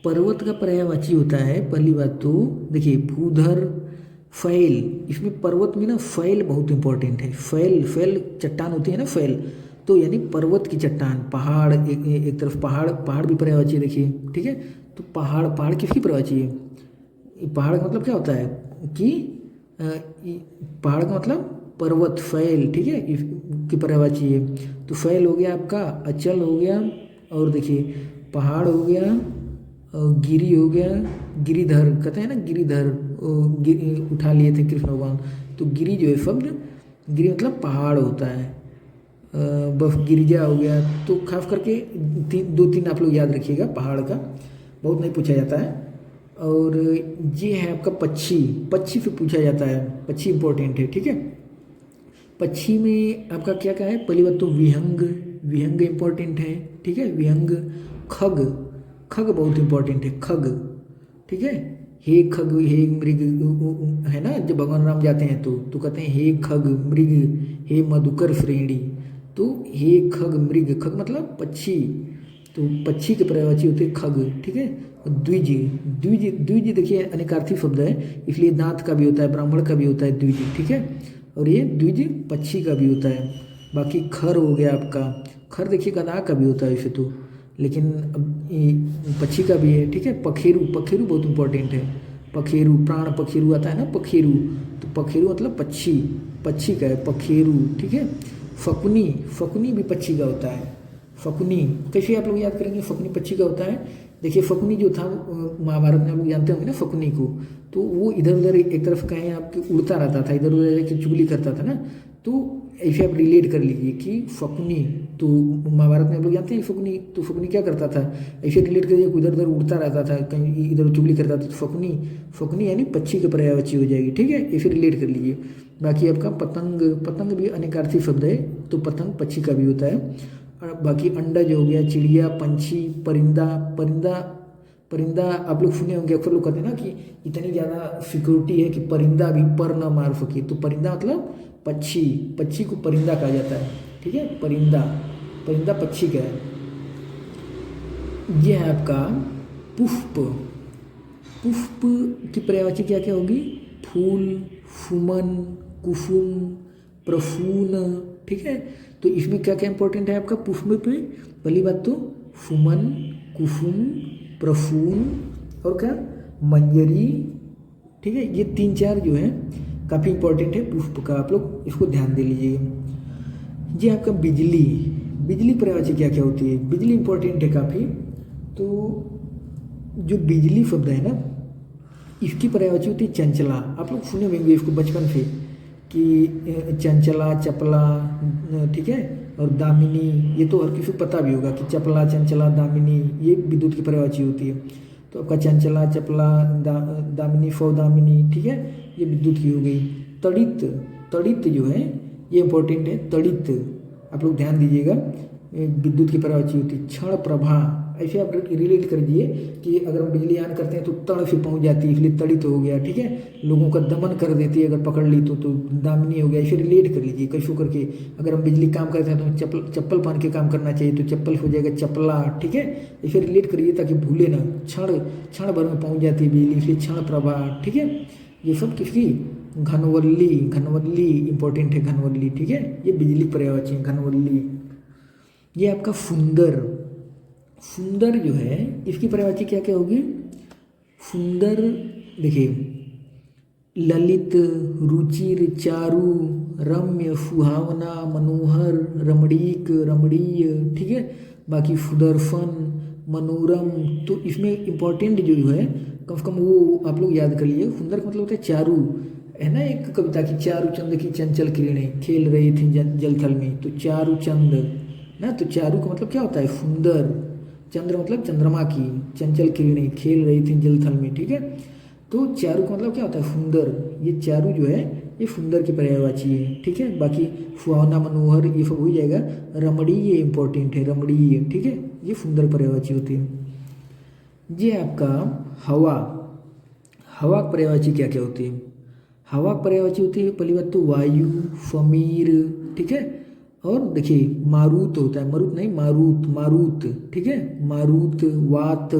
पर्वत का पर्यायवाची होता है, पहली बात तो देखिए भूधर, फैल। इसमें पर्वत में ना फैल बहुत इंपॉर्टेंट है, फैल, फैल चट्टान होती है ना, फैल, तो यानी पर्वत की चट्टान, पहाड़, एक तरफ पहाड़, पहाड़ भी पर्यायवाची है देखिए, ठीक है। तो पहाड़, पहाड़ किसकी पर्यायवाची है? पहाड़ का मतलब क्या होता है कि पहाड़ का मतलब पर्वत, फैल, ठीक है, की पर्यायवाची है। तो फैल हो गया आपका, अचल हो गया, और देखिए पहाड़ हो गया, गिरी हो गया, गिरिधर कहते हैं ना, गिरिधर, उठा लिए थे कृष्ण भगवान। तो गिरी जो है शब्द, गिरी मतलब पहाड़ होता है, बस गिरिजा हो गया। तो खास करके 2-3 आप लोग याद रखिएगा, पहाड़ का बहुत नहीं पूछा जाता है। और ये है आपका पक्षी, पक्षी से पूछा जाता है, पक्षी इंपॉर्टेंट है, ठीक है। पक्षी में आपका क्या क्या है? पहली बात तो विहंग, विहंग इंपॉर्टेंट है, ठीक है, विहंग। खग, खग बहुत इंपॉर्टेंट है, खग, ठीक है। हे खग, हे मृग, है ना, जब भगवान राम जाते हैं तो कहते हैं हे खग मृग, हे मधुकर श्रेणी। तो हे खग मृग, खग मतलब पक्षी, तो पक्षी के पर्यायवाची होते हैं खग, ठीक है। द्विज, द्विज, द्विज देखिए अनेकार्थी शब्द है, इसलिए दांत का भी होता है, ब्राह्मण का भी होता है द्विज, ठीक है। और ये द्विज पक्षी का भी होता है। बाकी खर हो गया आपका, खर देखिए गधा का भी होता है वैसे तो, लेकिन अब पक्षी का भी है, ठीक है। पखेरु, पखेरु बहुत इंपॉर्टेंट है, पखेरु, प्राण पखेरु आता है ना, पखेरु, तो पखेरु मतलब पक्षी, पक्षी का है पखेरु, ठीक है। फकुनी, फकुनी भी पक्षी का होता है, फकुनी कैसे आप लोग याद करेंगे, फकुनी पक्षी का होता है। देखिए फकुनी जो था महाभारत में आप लोग जानते होंगे ना फकुनी को, तो वो इधर उधर एक तरफ कहीं आपके उड़ता रहता था, इधर उधर जाके चुगली करता था ना, तो ऐसे आप रिलेट कर लीजिए कि फकुनी, तो महाभारत में आप लोग जानते हैं फकुनी, तो फकुनी क्या करता था, ऐसे रिलेट करिए, इधर उधर उड़ता रहता था, कहीं इधर चुगली करता था, तो फकुनी, फकुनी यानी पक्षी के पर्यायवाची हो जाएगी, ठीक है, ऐसे रिलेट कर लीजिए। बाकी आपका पतंग, पतंग भी अनेकार्थी शब्द है, तो पतंग पक्षी का भी होता है। और बाकी अंडज हो गया, चिड़िया, पंछी, परिंदा, परिंदा, परिंदा आप लोग सुने होंगे, अक्सर लोग कहते हैं ना कि इतनी ज़्यादा सिक्योरिटी है कि परिंदा भी पर न मार सके, तो परिंदा मतलब पक्षी, पक्षी को परिंदा कहा जाता है, ठीक है, परिंदा, परिंदा पक्षी का है। यह है आपका पुष्प, पुष्प की पर्यायवाची क्या क्या होगी? फूल, फुमन, कुसुम, प्रसून, ठीक है। तो इसमें क्या क्या इंपॉर्टेंट है आपका पुष्प में? पहली बात तो फुमन, कुसुम, प्रसून, और क्या मंजरी, ठीक है। ये 3-4 जो है काफ़ी इंपॉर्टेंट है पुष्प का, आप लोग इसको ध्यान दे लीजिए। ये आपका बिजली, बिजली पर्यायवाची क्या क्या होती है? बिजली इंपॉर्टेंट है काफ़ी। तो जो बिजली शब्द है ना, इसकी पर्यायवाची होती है चंचला। आप लोग सुने होंगे इसको बचपन से कि चंचला, चपला, ठीक है, और दामिनी, ये तो हर किसी को पता भी होगा कि चपला, चंचला, दामिनी ये विद्युत की पर्यायवाची होती है। तो आपका चंचला, चपला, दामिनी, सौदामिनी, ठीक है, ये विद्युत की हो गई। तड़ित, तड़ित जो है ये इंपॉर्टेंट है, तड़ित आप लोग ध्यान दीजिएगा, विद्युत की पर्यायवाची होती है। क्षण प्रभा, ऐसे आप रिलेट कर दीजिए कि अगर हम बिजली ऑन करते हैं तो तड़ से पहुंच जाती है, इसलिए तड़ित हो गया, ठीक है। लोगों का दमन कर देती है अगर पकड़ ली तो दामिनी हो गया, ऐसे रिलेट कर लीजिए कैसे करके। अगर हम बिजली काम करते हैं तो चप्पल पहन के काम करना चाहिए, तो चप्पल हो जाएगा चपला, ठीक है। ऐसे रिलेट करिए ताकि भूले ना, क्षण, क्षण भर में पहुँच जाती है बिजली, इसलिए क्षण प्रभा, ठीक है। ये सब किसकी? घनवल्ली, घनवल्ली इंपॉर्टेंट है, घनवल्ली, ठीक है, ये बिजली पर्यायवाची है, घनवल्ली। ये आपका सुंदर, सुंदर जो है इसकी पर्यायवाची क्या क्या होगी? सुंदर देखिए, ललित, रुचिर, चारु, रम्य, सुहावना, मनोहर, रमणीक, रमणीय, ठीक है। बाकी सुदर्शन, मनोरम। तो इसमें इम्पोर्टेंट जो है कम से कम वो आप लोग याद कर लिए। सुंदर का मतलब होता है चारु, है ना एक कविता की, चारु चंद की चंचल किरणें खेल रही थी जल थल में, तो चारु चंद ना। तो चारु का मतलब क्या होता है? सुंदर। चंद्र मतलब चंद्रमा की, चंचल किरणें खेल रही थी जल थल में, ठीक है। तो चारु का मतलब क्या होता है? सुंदर। ये चारु जो है ये सुंदर की पर्यायवाची है, ठीक है। बाकी सुहावना, मनोहर ये सब हो जाएगा। रमणीय इंपॉर्टेंट है, रमणीय, ठीक है, ये सुंदर पर्यायवाची होती है। ये आपका हवा। हवा की पर्यायवाची क्या क्या होती है? हवा की पर्यायवाची होती है पहली बात तो वायु, समीर, ठीक है। और देखिए मारुत होता है, मरुत नहीं मारुत, मारुत, ठीक है, मारुत, वात।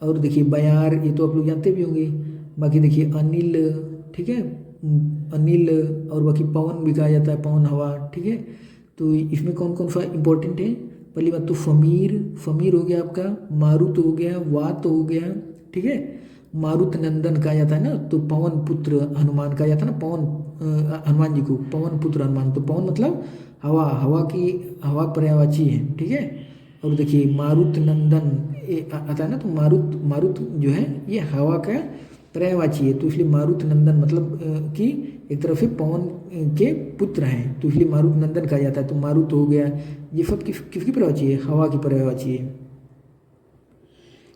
और देखिए बयार, ये तो आप लोग जानते भी होंगे। बाकी देखिए अनिल, ठीक है, अनिल। और बाकी पवन भी कहा जाता है, पवन हवा, ठीक है। तो इसमें कौन कौन सा इंपॉर्टेंट है? पहली बात तो समीर, समीर हो गया आपका, मारुत हो गया, वात हो गया, ठीक है। मारुत नंदन कहा जाता है ना, तो पवन पुत्र हनुमान कहा जाता है ना, पवन हनुमान जी को पवन पुत्र हनुमान। तो पवन मतलब हवा, हवा की, हवा पर्यायवाची है, ठीक है। और देखिए मारुत नंदन आता है ना, तो मारुत, मारुत जो है ये हवा का पर्यायवाची है, तो इसलिए मारुत नंदन मतलब कि एक तरफ से पवन के पुत्र हैं, तो इसलिए मारुत नंदन कहा जाता है। तो मारुत हो गया, ये सब किसकी पर्यायवाची है? हवा की पर्यायवाची है।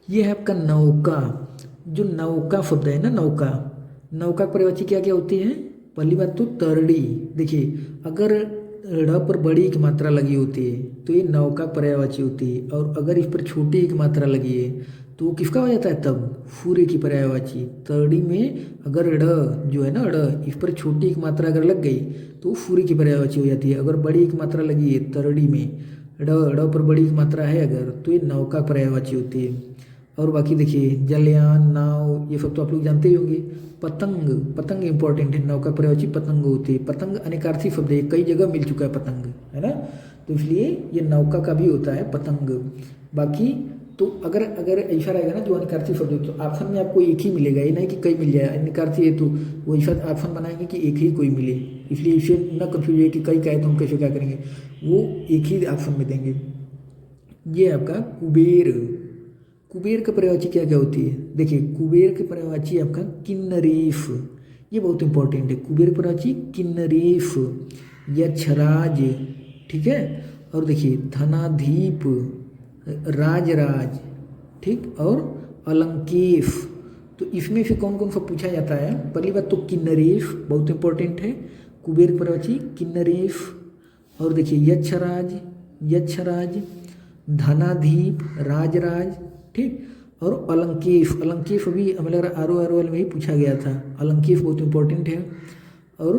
ये है आपका नौका। जो नौका शब्द है ना, नौका, नौका की पर्यायवाची क्या क्या होती है? पहली बात तो तरड़ी। देखिए अगर ड़ पर बड़ी की मात्रा लगी होती है तो ये नौका पर्यायवाची होती है, और अगर इस पर छोटी की मात्रा लगी है तो वो किसका हो जाता है? तब सूर्य की पर्यायवाची। तरड़ी में अगर ड़ जो है ना, ड़ इस पर छोटी की मात्रा अगर लग गई तो वो सूर्य की पर्यायवाची हो जाती है। अगर बड़ी की मात्रा लगी है तरड़ी में, ड़ पर बड़ी की मात्रा है अगर, तो ये नौका पर्यायवाची होती है। और बाकी देखिए जलयान, नाव, ये सब तो आप लोग जानते ही होंगे। पतंग, पतंग इंपॉर्टेंट है, नौका पर्यायवाची पतंग होती है। पतंग अनेकार्थी शब्द है, कई जगह मिल चुका है पतंग, है ना, तो इसलिए ये नौका का भी होता है पतंग। बाकी तो अगर अगर ऐसा रहेगा ना जो अनेकार्थी शब्द है, तो ऑप्शन में आपको एक ही मिलेगा, ये नहीं कि कई मिल जाए। अनेकार्थी है तो वो ऐसा ऑप्शन बनाएंगे कि एक ही कोई मिले, इसलिए इसे न कंफ्यूज है कि कई कहे तो हम कैसे क्या करेंगे, वो एक ही ऑप्शन में देंगे। ये आपका कुबेर। कुबेर का पर्यायवाची क्या क्या होती है? देखिए कुबेर की पर्यायवाची आपका किन्नरेश, ये बहुत इंपॉर्टेंट है। कुबेर की पर्यायवाची किन्नरेश, यक्षराज, ठीक है। और देखिए धनाधीप, राजराज, ठीक, और अलंकेश। तो इसमें से कौन कौन सा पूछा जाता है? पहली बात तो किन्नरेश बहुत इंपॉर्टेंट है, कुबेर की पर्यायवाची किन्नरेश। और देखिए यक्षराज, यक्षराज, धनाधीप, राजराज, ठीक। और अलंकेश, अलंकेश भी हमें लग रहा है ROL में ही पूछा गया था। अलंकेश बहुत इंपॉर्टेंट है। और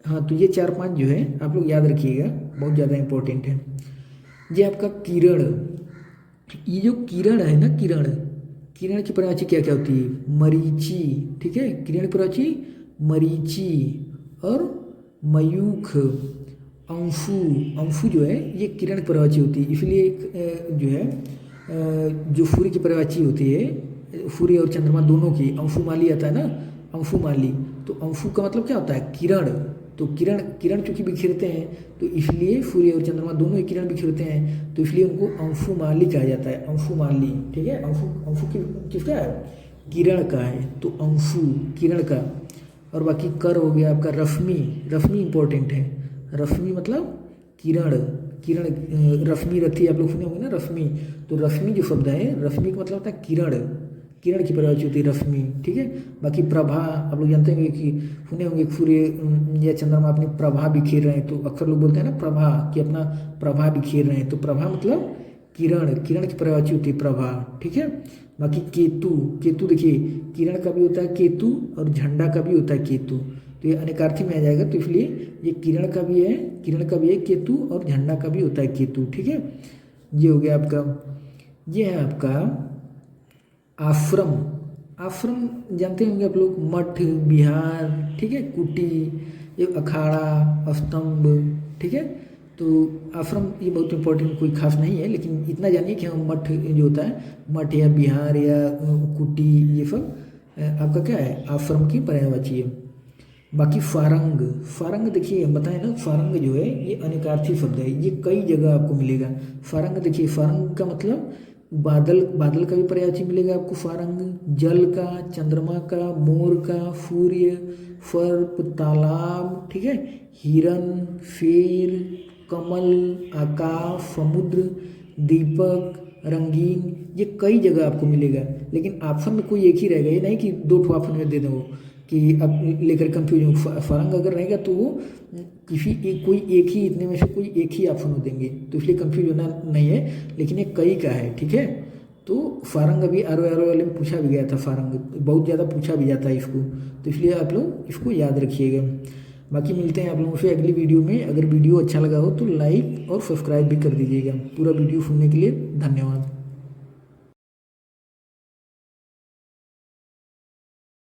हाँ, तो ये 4-5 जो है आप लोग याद रखिएगा, बहुत ज़्यादा इंपॉर्टेंट है। ये आपका किरण। ये जो किरण है ना, किरण, किरण की पर्यायवाची क्या क्या होती है? मरीचि, ठीक है, किरण की पर्यायवाची मरीचि। और मयूख, अंशु, अंशु जो है ये किरण की पर्यायवाची होती है, इसलिए जो है जो सूर्य की पर्यायवाची होती है, सूर्य और चंद्रमा दोनों की, अंशुमाली आता है ना, अंशुमाली। तो अंशु का मतलब क्या होता है? किरण। तो किरण, किरण चूंकि बिखरते हैं तो इसलिए सूर्य और चंद्रमा दोनों ही किरण बिखरते हैं, तो इसलिए उनको अंशुमाली कहा जाता है, अंशुमाली, ठीक है। अंशु, अंशु किसका है? किरण का है, तो अंशु किरण का। और बाकी कर हो गया आपका रश्मि, रश्मि इंपॉर्टेंट है। रश्मि मतलब किरण, किरण, रश्मि रथी आप लोग सुने होंगे ना, रश्मि। तो रश्मि जो शब्द है, रश्मि का मतलब होता है किरण, किरण की पर्यायवाची होती है रश्मि, ठीक है। बाकी प्रभा आप लोग जानते होंगे कि सुने होंगे सूर्य या चंद्रमा अपनी प्रभा बिखेर रहे हैं, तो अक्सर लोग बोलते हैं ना प्रभा, कि अपना प्रभा बिखेर रहे हैं। तो प्रभा मतलब किरण, किरण की पर्यायवाची होती है प्रभा, ठीक है। बाकी केतु, केतु देखिए किरण का भी होता है केतु, और झंडा का भी होता है केतु, तो ये अनेकार्थी में आ जाएगा, तो इसलिए ये किरण का भी है, किरण का भी है केतु, और झंडा का भी होता है केतु, ठीक है। ये हो गया आपका। ये है आपका आश्रम। आश्रम जानते होंगे आप लोग, मठ, विहार, ठीक है, कुटी, ये अखाड़ा, स्तंभ, ठीक है। तो आश्रम ये बहुत इंपॉर्टेंट कोई खास नहीं है, लेकिन इतना जानिए कि हम मठ जो होता है, मठ या बिहार या कुटी, ये सब आपका क्या है, आश्रम की पर्यायवाची है। बाकी फारंग, फारंग देखिए हम बताएं ना, फारंग जो है ये अनेकार्थी शब्द है, ये कई जगह आपको मिलेगा। फारंग देखिए, फारंग का मतलब बादल, बादल का भी पर्यायवाची मिलेगा आपको फारंग, जल का, चंद्रमा का, मोर का, सूर्य, सर्प, तालाब, ठीक है, हिरन, शेर, कमल, आकाश, समुद्र, दीपक, रंगीन, ये कई जगह आपको मिलेगा। लेकिन ऑप्शन में कोई एक ही रहेगा, ये नहीं कि दो ठो ऑप्शन में दे दो कि अब लेकर कंफ्यूज हो। फारंग अगर रहेगा तो वो किसी एक, कोई एक ही, इतने में से कोई एक ही ऑप्शन हो देंगे, तो इसलिए कंफ्यूज होना नहीं है, लेकिन ये कई का है, ठीक है। तो फारंग अभी आर वाले में पूछा भी गया था, फारंग बहुत ज़्यादा पूछा भी जाता है इसको, तो इसलिए आप लोग इसको याद रखिएगा। बाकी मिलते हैं आप लोगों से अगली वीडियो में। अगर वीडियो अच्छा लगा हो तो लाइक और सब्सक्राइब भी कर दीजिएगा। पूरा वीडियो सुनने के लिए धन्यवाद।